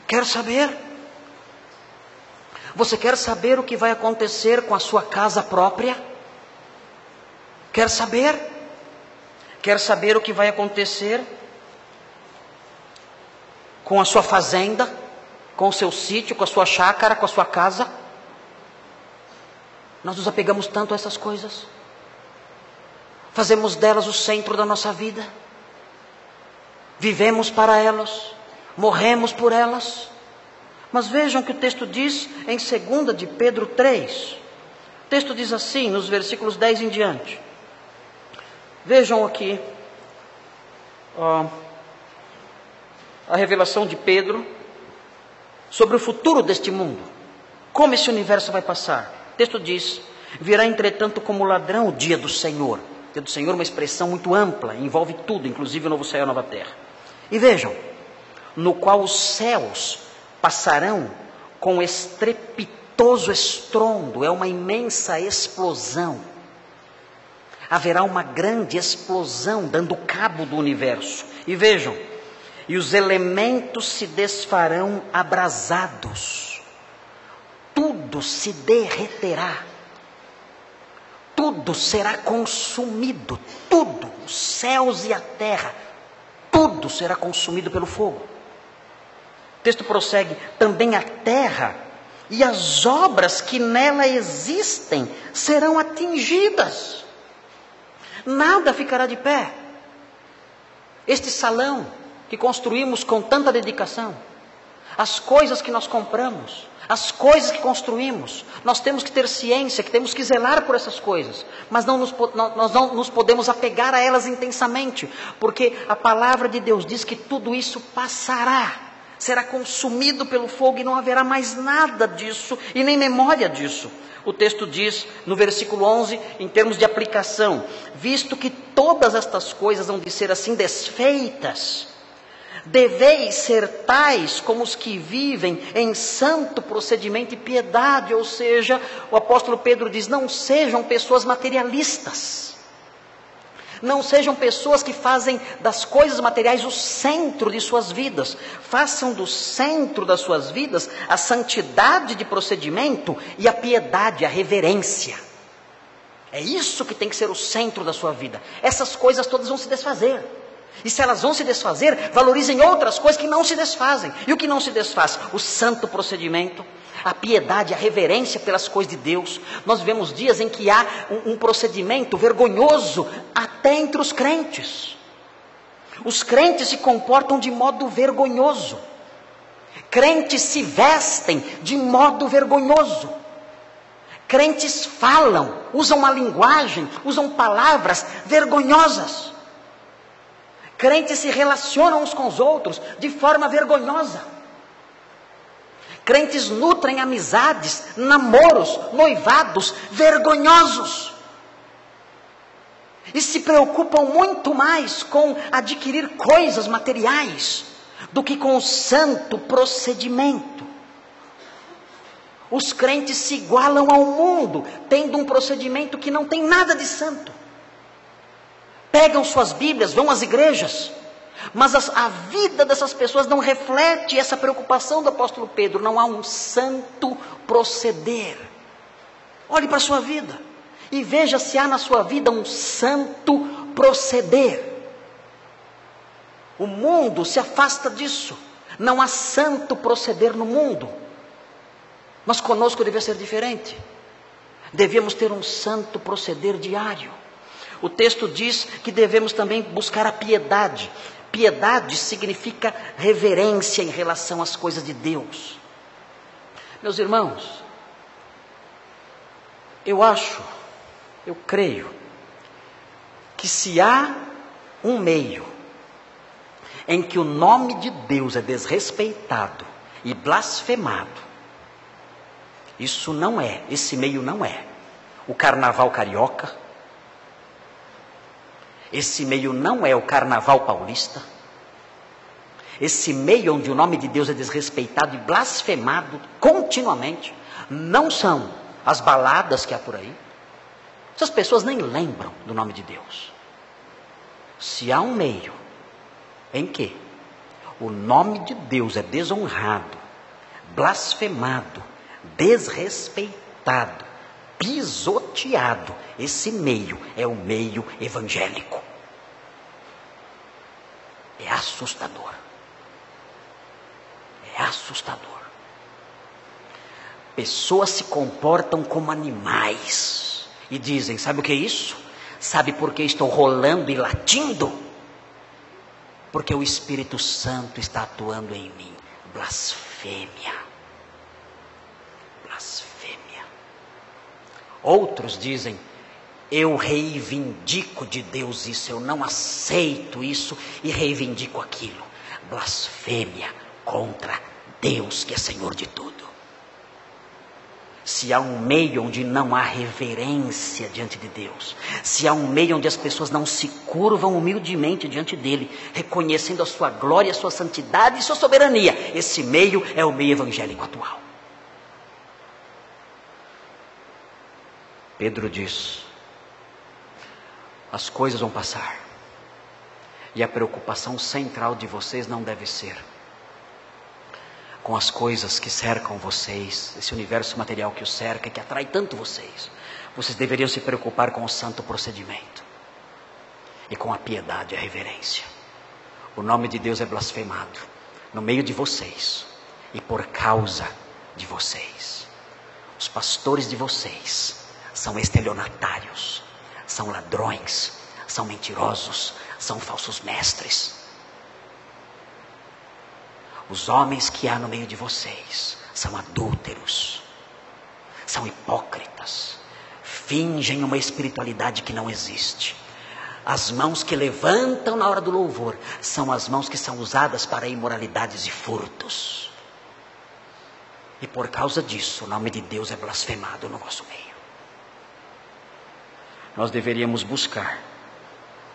Quer saber? Você quer saber o que vai acontecer com a sua casa própria? Quer saber? Quer saber o que vai acontecer com a sua fazenda, com o seu sítio, com a sua chácara, com a sua casa? Nós nos apegamos tanto a essas coisas. Fazemos delas o centro da nossa vida. Vivemos para elas. Morremos por elas. Mas vejam que o texto diz em 2 de Pedro 3. O texto diz assim, nos versículos 10 em diante. Vejam aqui a revelação de Pedro sobre o futuro deste mundo. Como esse universo vai passar? O texto diz: virá entretanto como ladrão o dia do Senhor. O dia do Senhor é uma expressão muito ampla, envolve tudo, inclusive o novo céu e a nova terra. E vejam, no qual os céus passarão com estrepitoso estrondo, é uma imensa explosão. Haverá uma grande explosão dando cabo do universo. E vejam, e os elementos se desfarão abrasados. Tudo se derreterá. Tudo será consumido. Tudo, os céus e a terra, tudo será consumido pelo fogo. O texto prossegue: também a terra e as obras que nela existem serão atingidas. Nada ficará de pé. Este salão que construímos com tanta dedicação, as coisas que nós compramos, as coisas que construímos, nós temos que ter ciência, que temos que zelar por essas coisas, mas nós não nos podemos apegar a elas intensamente, porque a palavra de Deus diz que tudo isso passará. será consumido pelo fogo e não haverá mais nada disso e nem memória disso. O texto diz no versículo 11, em termos de aplicação: visto que todas estas coisas hão de ser assim desfeitas, deveis ser tais como os que vivem em santo procedimento e piedade. Ou seja, o apóstolo Pedro diz: não sejam pessoas materialistas, não sejam pessoas que fazem das coisas materiais o centro de suas vidas. Façam do centro das suas vidas a santidade de procedimento e a piedade, a reverência. É isso que tem que ser o centro da sua vida. Essas coisas todas vão se desfazer. E se elas vão se desfazer, valorizem outras coisas que não se desfazem. E o que não se desfaz? O santo procedimento, a piedade, a reverência pelas coisas de Deus. Nós vivemos dias em que há um procedimento vergonhoso até entre os crentes. Os crentes se comportam de modo vergonhoso. Crentes se vestem de modo vergonhoso. Crentes falam, usam uma linguagem, usam palavras vergonhosas. Crentes se relacionam uns com os outros de forma vergonhosa. Crentes nutrem amizades, namoros, noivados vergonhosos. E se preocupam muito mais com adquirir coisas materiais do que com o santo procedimento. Os crentes se igualam ao mundo, tendo um procedimento que não tem nada de santo. Pegam suas Bíblias, vão às igrejas, mas a vida dessas pessoas não reflete essa preocupação do apóstolo Pedro. Não há um santo proceder. Olhe para a sua vida e veja se há na sua vida um santo proceder. O mundo se afasta disso. Não há santo proceder no mundo. Mas conosco deve ser diferente. Devíamos ter um santo proceder diário. O texto diz que devemos também buscar a piedade. Piedade significa reverência em relação às coisas de Deus. Meus irmãos, eu creio, que se há um meio em que o nome de Deus é desrespeitado e blasfemado, esse meio não é o carnaval carioca, esse meio não é o carnaval paulista, esse meio onde o nome de Deus é desrespeitado e blasfemado continuamente, não são as baladas que há por aí. Essas pessoas nem lembram do nome de Deus. Se há um meio em que o nome de Deus é desonrado, blasfemado, desrespeitado, pisoteado, esse meio é o meio evangélico. É assustador. É assustador. Pessoas se comportam como animais e dizem: sabe o que é isso? Sabe por que estou rolando e latindo? Porque o Espírito Santo está atuando em mim. Blasfêmia. Blasfêmia. Outros dizem: eu reivindico de Deus isso, eu não aceito isso e reivindico aquilo. Blasfêmia contra Deus, que é Senhor de tudo. Se há um meio onde não há reverência diante de Deus, se há um meio onde as pessoas não se curvam humildemente diante dele, reconhecendo a sua glória, a sua santidade e sua soberania, esse meio é o meio evangélico atual. Pedro diz: as coisas vão passar, e a preocupação central de vocês não deve ser com as coisas que cercam vocês, esse universo material que os cerca, que atrai tanto vocês. Vocês deveriam se preocupar com o santo procedimento e com a piedade e a reverência. O nome de Deus é blasfemado no meio de vocês e por causa de vocês. Os pastores de vocês são estelionatários, são ladrões, são mentirosos, são falsos mestres. Os homens que há no meio de vocês são adúlteros, são hipócritas, fingem uma espiritualidade que não existe, As mãos que levantam na hora do louvor são as mãos que são usadas para imoralidades e furtos. E por causa disso, o nome de Deus é blasfemado no nosso meio. Nós deveríamos buscar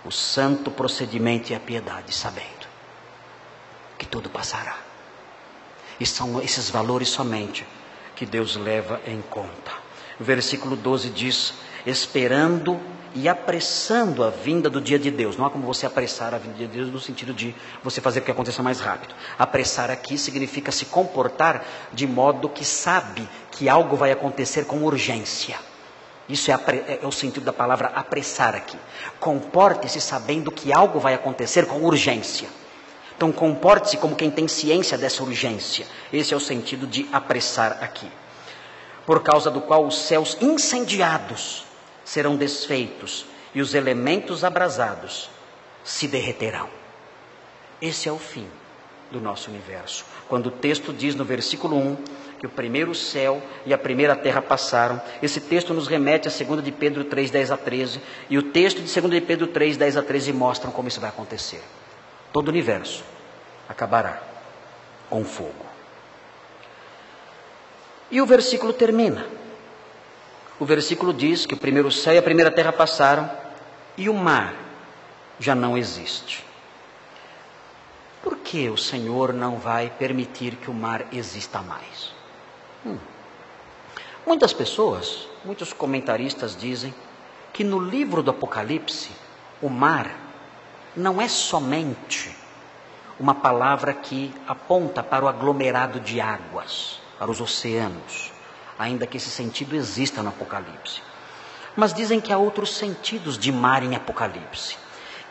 o santo procedimento e a piedade, sabendo que tudo passará. E são esses valores somente que Deus leva em conta. O versículo 12 diz: esperando e apressando a vinda do dia de Deus. Não há como você apressar a vinda de Deus no sentido de você fazer com que aconteça mais rápido. Apressar aqui significa se comportar de modo que sabe que algo vai acontecer com urgência. Isso é o sentido da palavra apressar aqui. Comporte-se sabendo que algo vai acontecer com urgência. Então comporte-se como quem tem ciência dessa urgência. Esse é o sentido de apressar aqui. Por causa do qual os céus incendiados serão desfeitos e os elementos abrasados se derreterão. Esse é o fim do nosso universo. Quando o texto diz no versículo 1 que o primeiro céu e a primeira terra passaram, esse texto nos remete a 2 de Pedro 3, 10 a 13, e o texto de 2 de Pedro 3, 10 a 13 mostram como isso vai acontecer. Todo o universo acabará com fogo. E o versículo termina. O versículo diz que o primeiro céu e a primeira terra passaram e o mar já não existe. Por que o Senhor não vai permitir que o mar exista mais? Muitas pessoas, muitos comentaristas dizem que no livro do Apocalipse, o mar não é somente uma palavra que aponta para o aglomerado de águas, para os oceanos, ainda que esse sentido exista no Apocalipse. Mas dizem que há outros sentidos de mar em Apocalipse.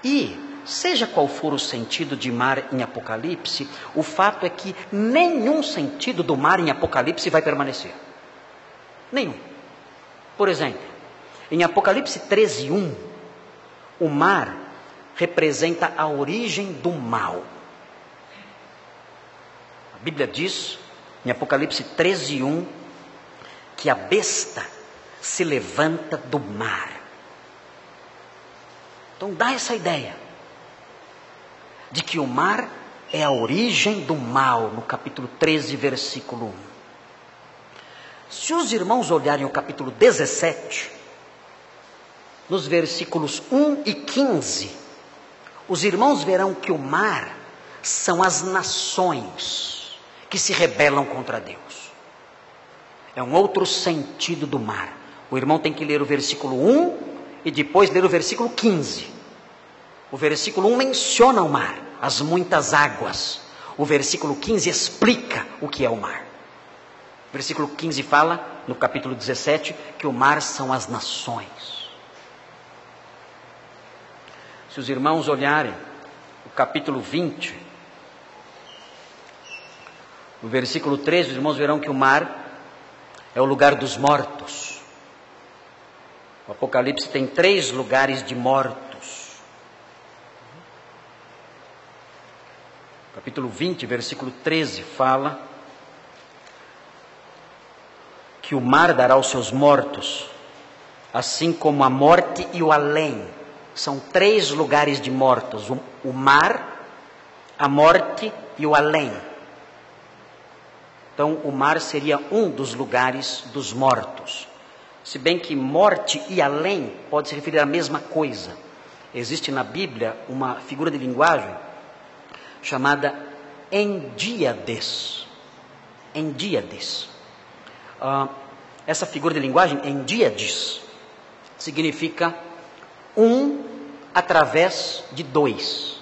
E, seja qual for o sentido de mar em Apocalipse, o fato é que nenhum sentido do mar em Apocalipse vai permanecer. Nenhum. Por exemplo, em Apocalipse 13:1, o mar representa a origem do mal. A Bíblia diz, em Apocalipse 13:1, que a besta se levanta do mar. Então dá essa ideia de que o mar é a origem do mal, no capítulo 13, versículo 1. Se os irmãos olharem o capítulo 17, nos versículos 1 e 15, os irmãos verão que o mar são as nações que se rebelam contra Deus. É um outro sentido do mar. O irmão tem que ler o versículo 1 e depois ler o versículo 15. O versículo 1 menciona o mar, as muitas águas. O versículo 15 explica o que é o mar. O versículo 15 fala, no capítulo 17, que o mar são as nações. Se os irmãos olharem o capítulo 20, no versículo 13, os irmãos verão que o mar é o lugar dos mortos. O Apocalipse tem 3 lugares de mortos. Capítulo 20, versículo 13, fala que o mar dará aos seus mortos, assim como a morte e o além. São 3 lugares de mortos: o mar, a morte e o além. Então, o mar seria um dos lugares dos mortos. Se bem que morte e além pode se referir à mesma coisa. Existe na Bíblia uma figura de linguagem chamada endíades. Endíades. Essa figura de linguagem, endíades, significa um através de 2.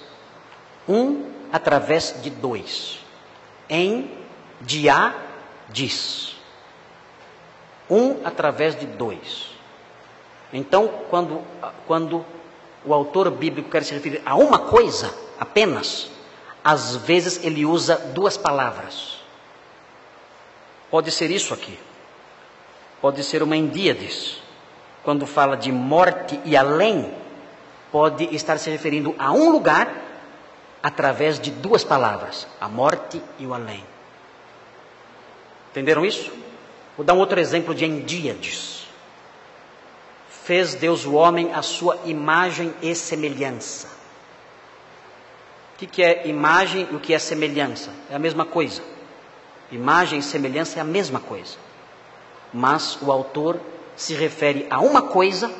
Um através de 2. Diz. Um através de 2. Então, quando o autor bíblico quer se referir a uma coisa apenas, às vezes ele usa 2 palavras. Pode ser isso aqui. Pode ser uma endíades. Quando fala de morte e além, pode estar se referindo a um lugar através de 2 palavras: a morte e o além. Entenderam isso? Vou dar um outro exemplo de endíades. fez Deus o homem à sua imagem e semelhança. O que é imagem e o que é semelhança? É a mesma coisa. Imagem e semelhança é a mesma coisa. Mas o autor se refere a uma coisa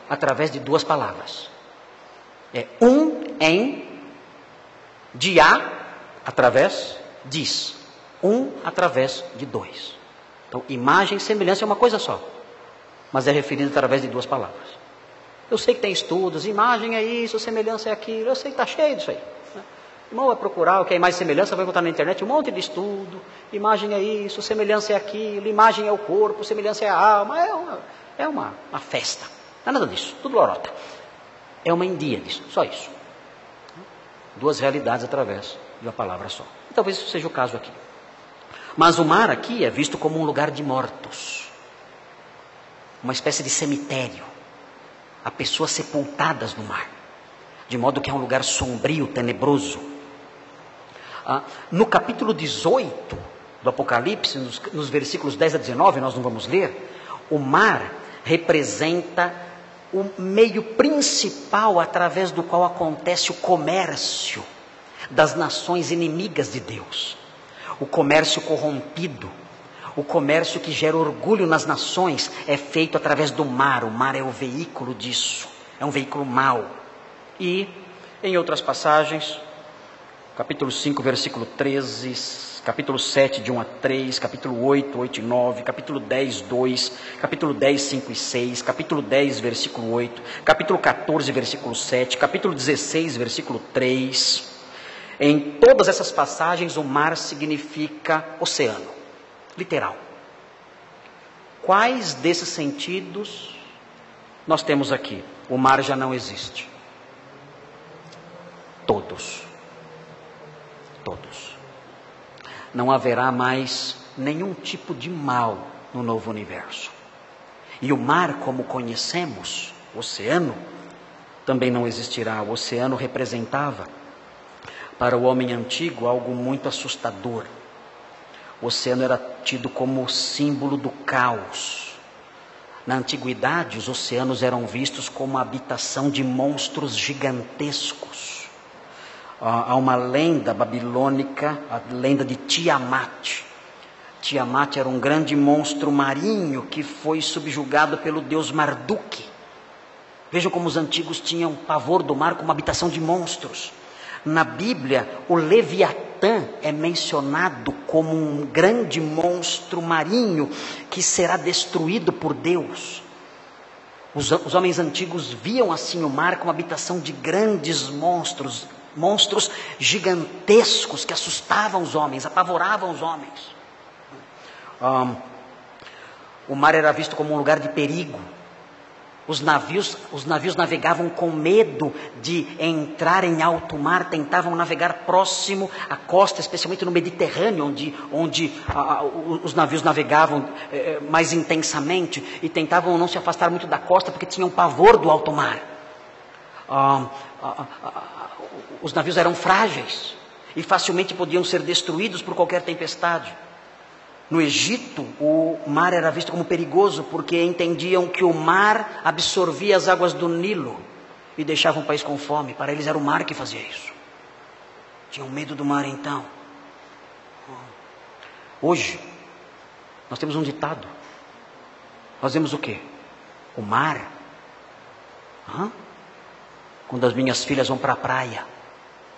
através de duas palavras. É um em, de a, através, diz. Um através de dois. Então, imagem e semelhança é uma coisa só. Mas é referido através de duas palavras. Eu sei que tem estudos, imagem é isso, semelhança é aquilo. Eu sei que está cheio disso aí. Irmão, vai procurar o que é imagem e semelhança, vai encontrar na internet um monte de estudo. Imagem é isso, semelhança é aquilo, imagem é o corpo, semelhança é a alma. É uma festa. Não é nada disso, tudo lorota. É uma endia disso, só isso. Duas realidades através de uma palavra só. E talvez isso seja o caso aqui. Mas o mar aqui é visto como um lugar de mortos. Uma espécie de cemitério. Há pessoas sepultadas no mar. De modo que é um lugar sombrio, tenebroso. No capítulo 18 do Apocalipse, nos versículos 10 a 19, nós não vamos ler, o mar representa o meio principal através do qual acontece o comércio das nações inimigas de Deus. O comércio corrompido, o comércio que gera orgulho nas nações é feito através do mar. O mar é o veículo disso, é um veículo mau. E em outras passagens, capítulo 5, versículo 13, capítulo 7, de 1 a 3, capítulo 8, 8 e 9, capítulo 10, 2, capítulo 10, 5 e 6, capítulo 10, versículo 8, capítulo 14, versículo 7, capítulo 16, versículo 3. Em todas essas passagens, o mar significa oceano, literal. Quais desses sentidos nós temos aqui? O mar já não existe. Todos. Todos. Não haverá mais nenhum tipo de mal no novo universo. E o mar, como conhecemos, o oceano, também não existirá. O oceano representava, para o homem antigo, algo muito assustador. O oceano era tido como o símbolo do caos. Na antiguidade, os oceanos eram vistos como a habitação de monstros gigantescos. Há uma lenda babilônica, a lenda de Tiamat. Tiamat era um grande monstro marinho que foi subjugado pelo deus Marduk. Vejam como os antigos tinham pavor do mar como habitação de monstros. Na Bíblia, o Leviatã é mencionado como um grande monstro marinho que será destruído por Deus. Os homens antigos viam assim o mar como habitação de grandes monstros gigantescos que assustavam os homens, apavoravam os homens. O mar era visto como um lugar de perigo. Os navios navegavam com medo de entrar em alto mar, tentavam navegar próximo à costa, especialmente no Mediterrâneo, onde os navios navegavam mais intensamente, e tentavam não se afastar muito da costa, porque tinham pavor do alto mar. Os navios eram frágeis e facilmente podiam ser destruídos por qualquer tempestade. No Egito, o mar era visto como perigoso, porque entendiam que o mar absorvia as águas do Nilo e deixava um país com fome. Para eles era o mar que fazia isso. Tinham medo do mar então. Hoje, nós temos um ditado. Nós vemos o quê? O mar. Quando as minhas filhas vão para a praia,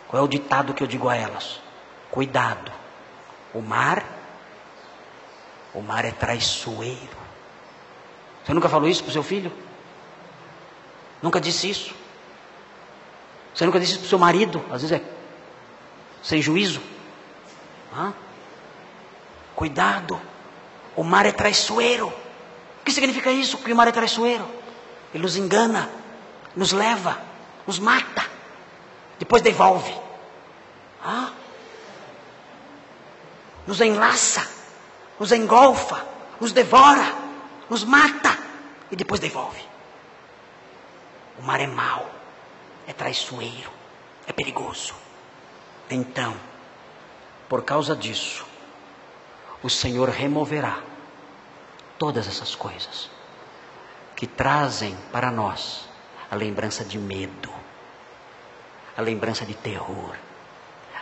qual é o ditado que eu digo a elas? Cuidado, o mar é traiçoeiro. Você nunca falou isso para o seu filho? Nunca disse isso? Você nunca disse isso para o seu marido? Às vezes é sem juízo. Cuidado, o mar é traiçoeiro. O que significa isso? Que o mar é traiçoeiro? Ele nos engana, nos leva, nos mata, depois devolve. Nos enlaça, nos engolfa, nos devora, nos mata e depois devolve. O mar é mau, é traiçoeiro, é perigoso. Então, por causa disso, o Senhor removerá todas essas coisas. que trazem para nós a lembrança de medo, a lembrança de terror,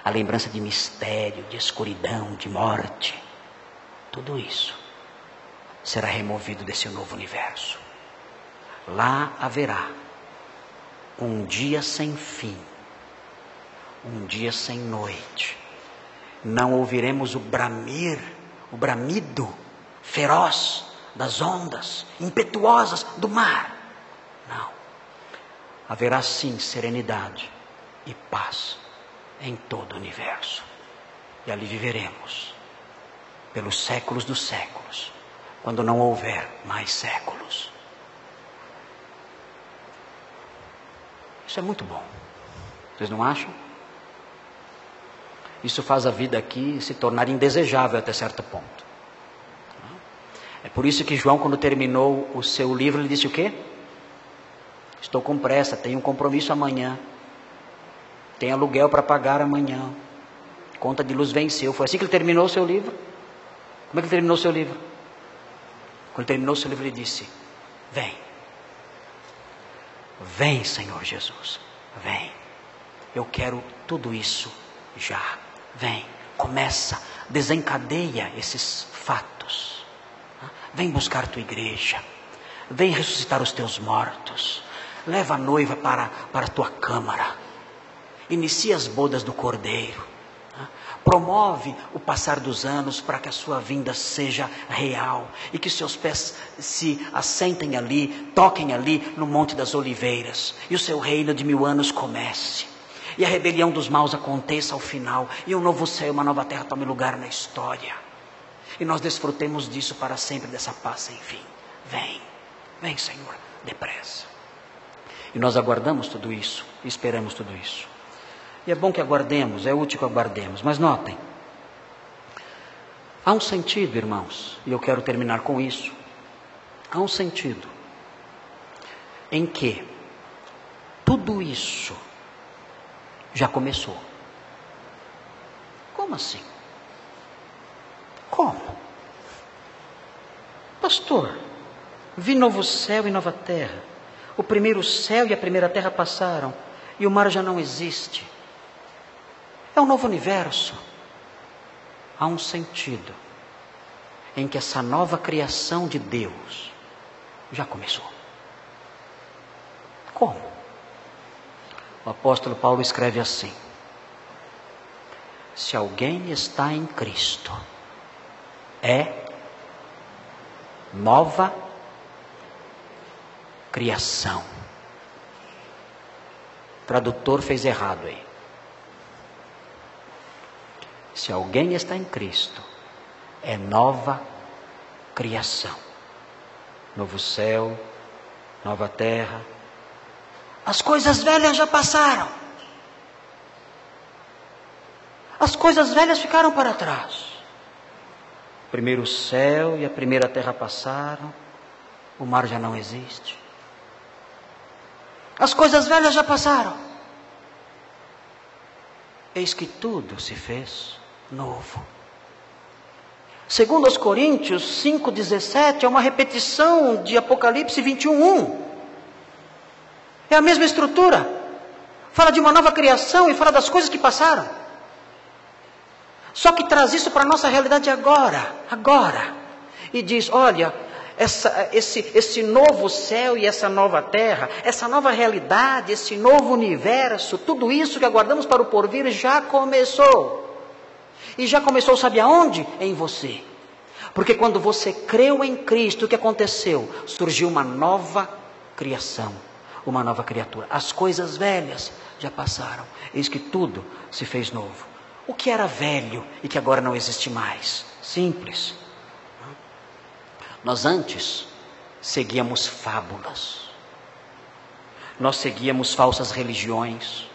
a lembrança de mistério, de escuridão, de morte. Tudo isso será removido desse novo universo. Lá haverá um dia sem fim, um dia sem noite. Não ouviremos o bramir, o bramido feroz das ondas impetuosas do mar. Não. Haverá sim serenidade e paz em todo o universo. E ali viveremos pelos séculos dos séculos, quando não houver mais séculos. Isso é muito bom. Vocês não acham? Isso faz a vida aqui se tornar indesejável até certo ponto. É por isso que João, quando terminou o seu livro, ele disse o quê? Estou com pressa, tenho um compromisso amanhã. Tem aluguel para pagar amanhã. Conta de luz venceu. Foi assim que ele terminou o seu livro? Como é que ele terminou o seu livro? Quando ele terminou o seu livro, ele disse: vem. Vem, Senhor Jesus. Vem. Eu quero tudo isso já. Vem. Começa. Desencadeia esses fatos. Vem buscar tua igreja. Vem ressuscitar os teus mortos. Leva a noiva para a tua câmara. Inicia as bodas do Cordeiro. Promove o passar dos anos para que a sua vinda seja real. E que seus pés se assentem ali, toquem ali no Monte das Oliveiras. E o seu reino de 1000 anos comece. E a rebelião dos maus aconteça ao final. E um novo céu e uma nova terra tome lugar na história. E nós desfrutemos disso para sempre, dessa paz sem fim. Vem, vem, Senhor, depressa. E nós aguardamos tudo isso, esperamos tudo isso. E é bom que aguardemos, é útil que aguardemos. Mas notem, há um sentido, irmãos, e eu quero terminar com isso. Há um sentido em que tudo isso já começou. Como assim? Como? Pastor, vi novo céu e nova terra. O primeiro céu e a primeira terra passaram, e o mar já não existe. É um novo universo. Há um sentido em que essa nova criação de Deus já começou. Como? O apóstolo Paulo escreve assim: se alguém está em Cristo, é nova criação. O tradutor fez errado aí. Se alguém está em Cristo, é nova criação. Novo céu, nova terra. As coisas velhas já passaram. As coisas velhas ficaram para trás. O primeiro céu e a primeira terra passaram. O mar já não existe. As coisas velhas já passaram. Eis que tudo se fez novo. Segundo aos Coríntios 5,17, é uma repetição de Apocalipse 21:1. É a mesma estrutura. Fala de uma nova criação e fala das coisas que passaram. Só que traz isso para a nossa realidade agora. E diz, olha, esse novo céu e essa nova terra, essa nova realidade, esse novo universo, tudo isso que aguardamos para o porvir já começou. E já começou, sabe aonde? Em você. Porque quando você creu em Cristo, o que aconteceu? Surgiu uma nova criação, uma nova criatura. As coisas velhas já passaram. Eis que tudo se fez novo. O que era velho e que agora não existe mais? Simples. Nós antes seguíamos fábulas. Nós seguíamos falsas religiões.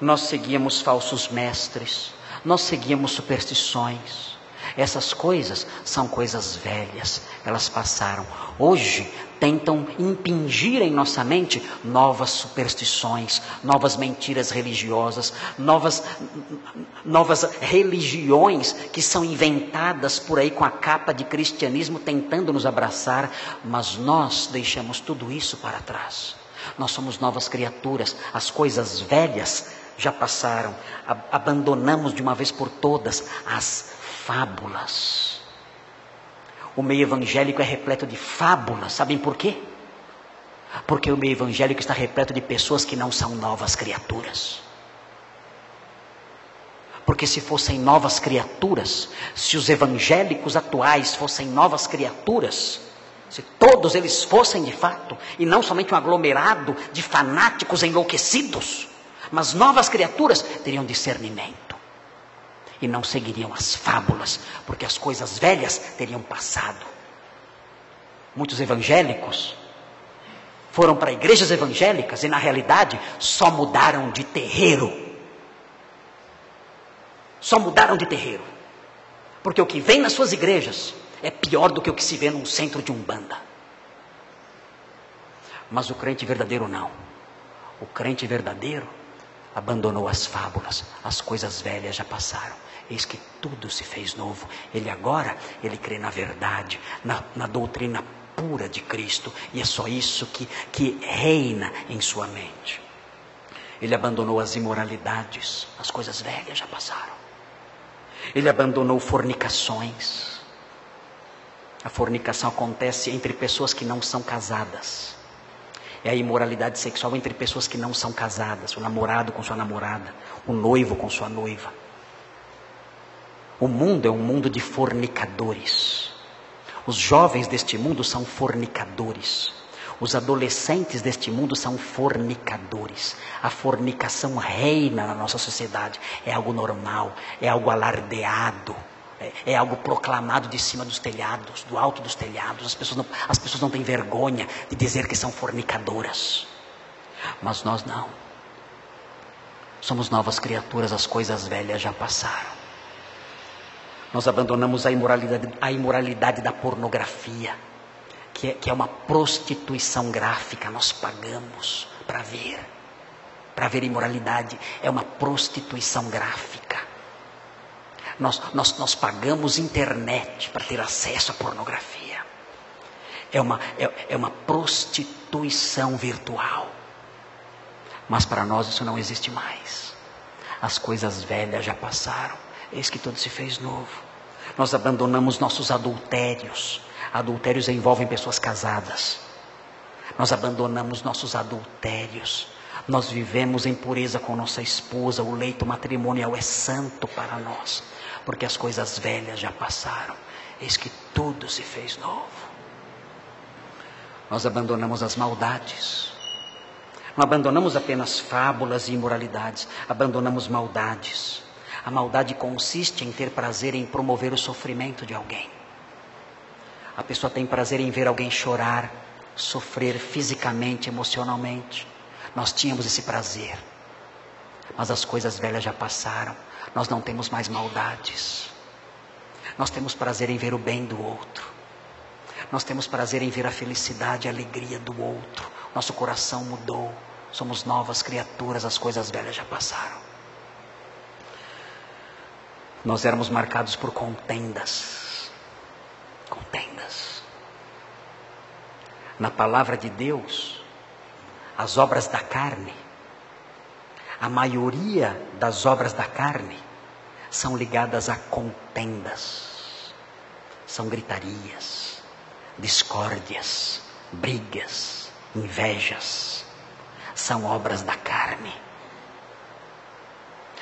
Nós seguíamos falsos mestres. Nós seguíamos superstições. Essas coisas são coisas velhas, elas passaram. Hoje tentam impingir em nossa mente novas superstições, novas mentiras religiosas, novas religiões que são inventadas por aí com a capa de cristianismo tentando nos abraçar, mas nós deixamos tudo isso para trás. Nós somos novas criaturas, as coisas velhas já passaram, abandonamos de uma vez por todas as fábulas. O meio evangélico é repleto de fábulas, sabem por quê? Porque o meio evangélico está repleto de pessoas que não são novas criaturas. Porque se fossem novas criaturas, se os evangélicos atuais fossem novas criaturas, se todos eles fossem de fato, e não somente um aglomerado de fanáticos enlouquecidos, mas novas criaturas, teriam discernimento e não seguiriam as fábulas, porque as coisas velhas teriam passado. Muitos evangélicos foram para igrejas evangélicas e na realidade só mudaram de terreiro. Só mudaram de terreiro, porque o que vem nas suas igrejas é pior do que o que se vê num centro de umbanda. Mas o crente verdadeiro não. O crente verdadeiro abandonou as fábulas, as coisas velhas já passaram. Eis que tudo se fez novo. Ele crê na verdade, na doutrina pura de Cristo, e é só isso que reina em sua mente. Ele abandonou as imoralidades, as coisas velhas já passaram. Ele abandonou fornicações. A fornicação acontece entre pessoas que não são casadas. É a imoralidade sexual entre pessoas que não são casadas. O namorado com sua namorada, o noivo com sua noiva. O mundo é um mundo de fornicadores. Os jovens deste mundo são fornicadores. Os adolescentes deste mundo são fornicadores. A fornicação reina na nossa sociedade. É algo normal, é algo alardeado. É algo proclamado de cima dos telhados, do alto dos telhados. As pessoas não têm vergonha de dizer que são fornicadoras. Mas nós não. Somos novas criaturas, as coisas velhas já passaram. Nós abandonamos a imoralidade da pornografia, que é uma prostituição gráfica. Nós pagamos para ver. Para ver imoralidade é uma prostituição gráfica. Nós pagamos internet para ter acesso à pornografia. É uma prostituição virtual. Mas para nós isso não existe mais. As coisas velhas já passaram. Eis que tudo se fez novo. Nós abandonamos nossos adultérios. Adultérios envolvem pessoas casadas. Nós abandonamos nossos adultérios. Nós vivemos em pureza com nossa esposa. O leito matrimonial é santo para nós, porque as coisas velhas já passaram. Eis que tudo se fez novo. Nós abandonamos as maldades. Não abandonamos apenas fábulas e imoralidades. Abandonamos maldades. A maldade consiste em ter prazer em promover o sofrimento de alguém. A pessoa tem prazer em ver alguém chorar, sofrer fisicamente, emocionalmente. Nós tínhamos esse prazer. Mas as coisas velhas já passaram. Nós não temos mais maldades. Nós temos prazer em ver o bem do outro. Nós temos prazer em ver a felicidade e a alegria do outro. Nosso coração mudou. Somos novas criaturas, as coisas velhas já passaram. Nós éramos marcados por contendas. Contendas. Na palavra de Deus, as obras da carne, a maioria das obras da carne são ligadas a contendas. São gritarias, discórdias, brigas, invejas. São obras da carne.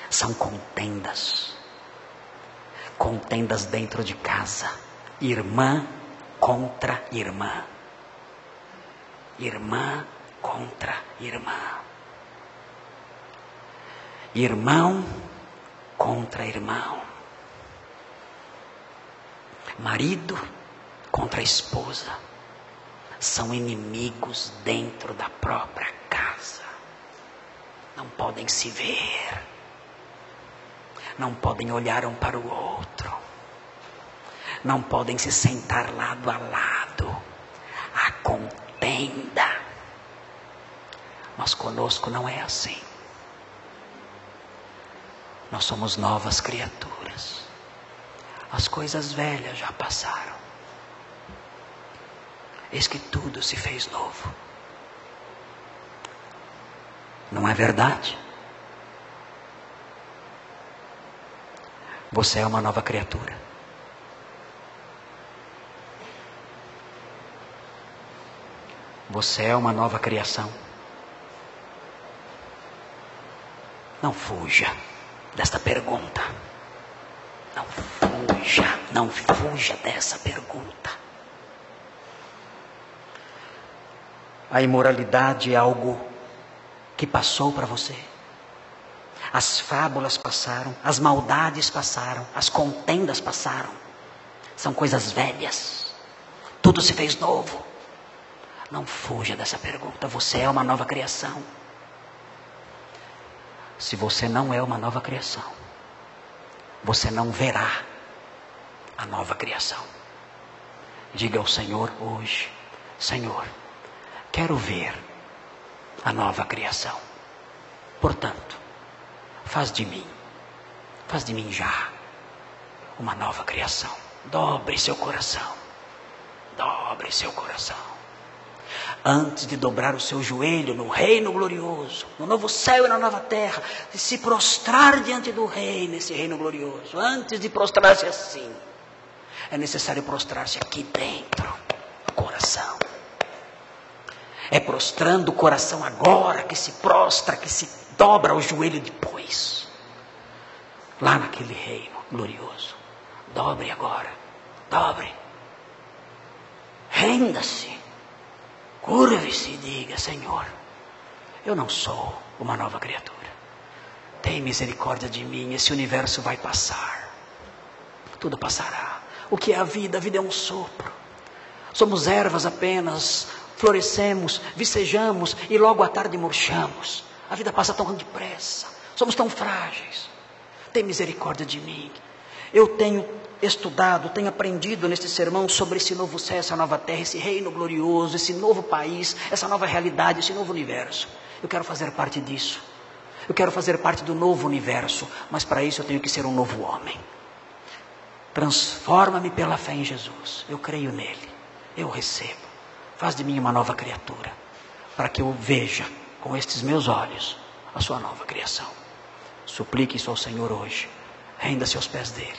São contendas. Contendas dentro de casa. Irmã contra irmã. Irmã contra irmã. Irmão contra irmão. Marido contra esposa. São inimigos dentro da própria casa. Não podem se ver. Não podem olhar um para o outro. não podem se sentar lado a lado. Há contenda. Mas conosco não é assim. Nós somos novas criaturas. As coisas velhas já passaram. Eis que tudo se fez novo. Não é verdade? Você é uma nova criatura. Você é uma nova criação. Não fuja desta pergunta. Não fuja dessa pergunta. A imoralidade é algo que passou para você. As fábulas passaram, as maldades passaram, as contendas passaram. São coisas velhas. Tudo se fez novo. Não fuja dessa pergunta. Você é uma nova criação. Se você não é uma nova criação, você não verá a nova criação. Diga ao Senhor hoje: Senhor, quero ver a nova criação. Portanto, faz de mim já uma nova criação. Dobre seu coração. Dobre seu coração. Antes de dobrar o seu joelho no reino glorioso, no novo céu e na nova terra, de se prostrar diante do rei nesse reino glorioso, antes de prostrar-se assim, é necessário prostrar-se aqui dentro, no coração. É prostrando o coração agora que se prostra, que se dobra o joelho depois, lá naquele reino glorioso. Dobre agora, dobre, renda-se. Curve-se e diga: Senhor, eu não sou uma nova criatura. Tem misericórdia de mim, esse universo vai passar. Tudo passará. O que é a vida? A vida é um sopro. Somos ervas apenas, florescemos, vicejamos e logo à tarde murchamos. A vida passa tão depressa. Somos tão frágeis. Tem misericórdia de mim. Eu tenho estudado, tenho aprendido neste sermão sobre esse novo céu, essa nova terra, esse reino glorioso, esse novo país, essa nova realidade, esse novo universo. Eu quero fazer parte disso. Eu quero fazer parte do novo universo, mas para isso eu tenho que ser um novo homem. Transforma-me pela fé em Jesus. Eu creio nele, eu recebo. Faz de mim uma nova criatura, para que eu veja com estes meus olhos a sua nova criação. Suplique isso ao Senhor hoje. Renda-se aos pés dele.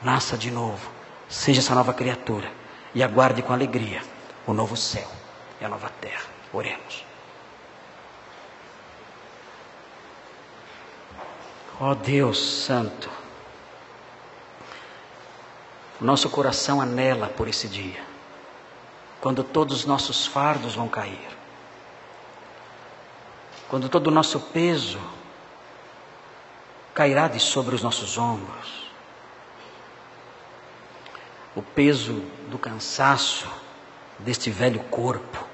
Nasça de novo. Seja essa nova criatura. E aguarde com alegria o novo céu e a nova terra. Oremos. Ó Deus Santo, o nosso coração anela por esse dia, quando todos os nossos fardos vão cair, quando todo o nosso peso cairá de sobre os nossos ombros, o peso do cansaço deste velho corpo,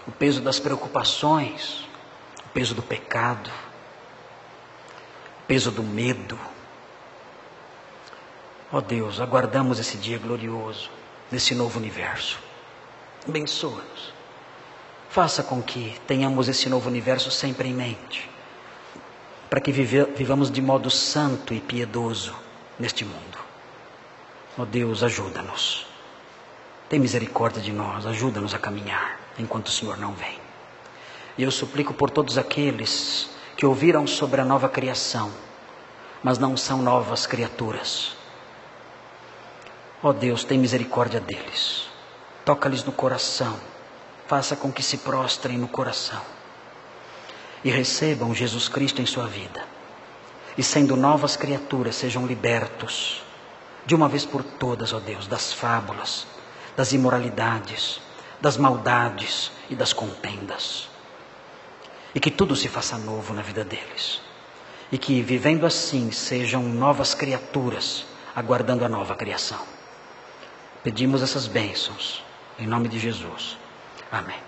o peso das preocupações, o peso do pecado, o peso do medo. Ó Deus, aguardamos esse dia glorioso, nesse novo universo. Abençoa-nos. Faça com que tenhamos esse novo universo sempre em mente, para que vivamos de modo santo e piedoso neste mundo. Ó Deus, ajuda-nos. Tem misericórdia de nós, ajuda-nos a caminhar enquanto o Senhor não vem. E eu suplico por todos aqueles que ouviram sobre a nova criação, mas não são novas criaturas. Ó Deus, tem misericórdia deles. Toca-lhes no coração. Faça com que se prostrem no coração e recebam Jesus Cristo em sua vida. E sendo novas criaturas, sejam libertos de uma vez por todas, ó Deus, das fábulas, das imoralidades, das maldades e das contendas. E que tudo se faça novo na vida deles. E que, vivendo assim, sejam novas criaturas, aguardando a nova criação. Pedimos essas bênçãos, em nome de Jesus. Amém.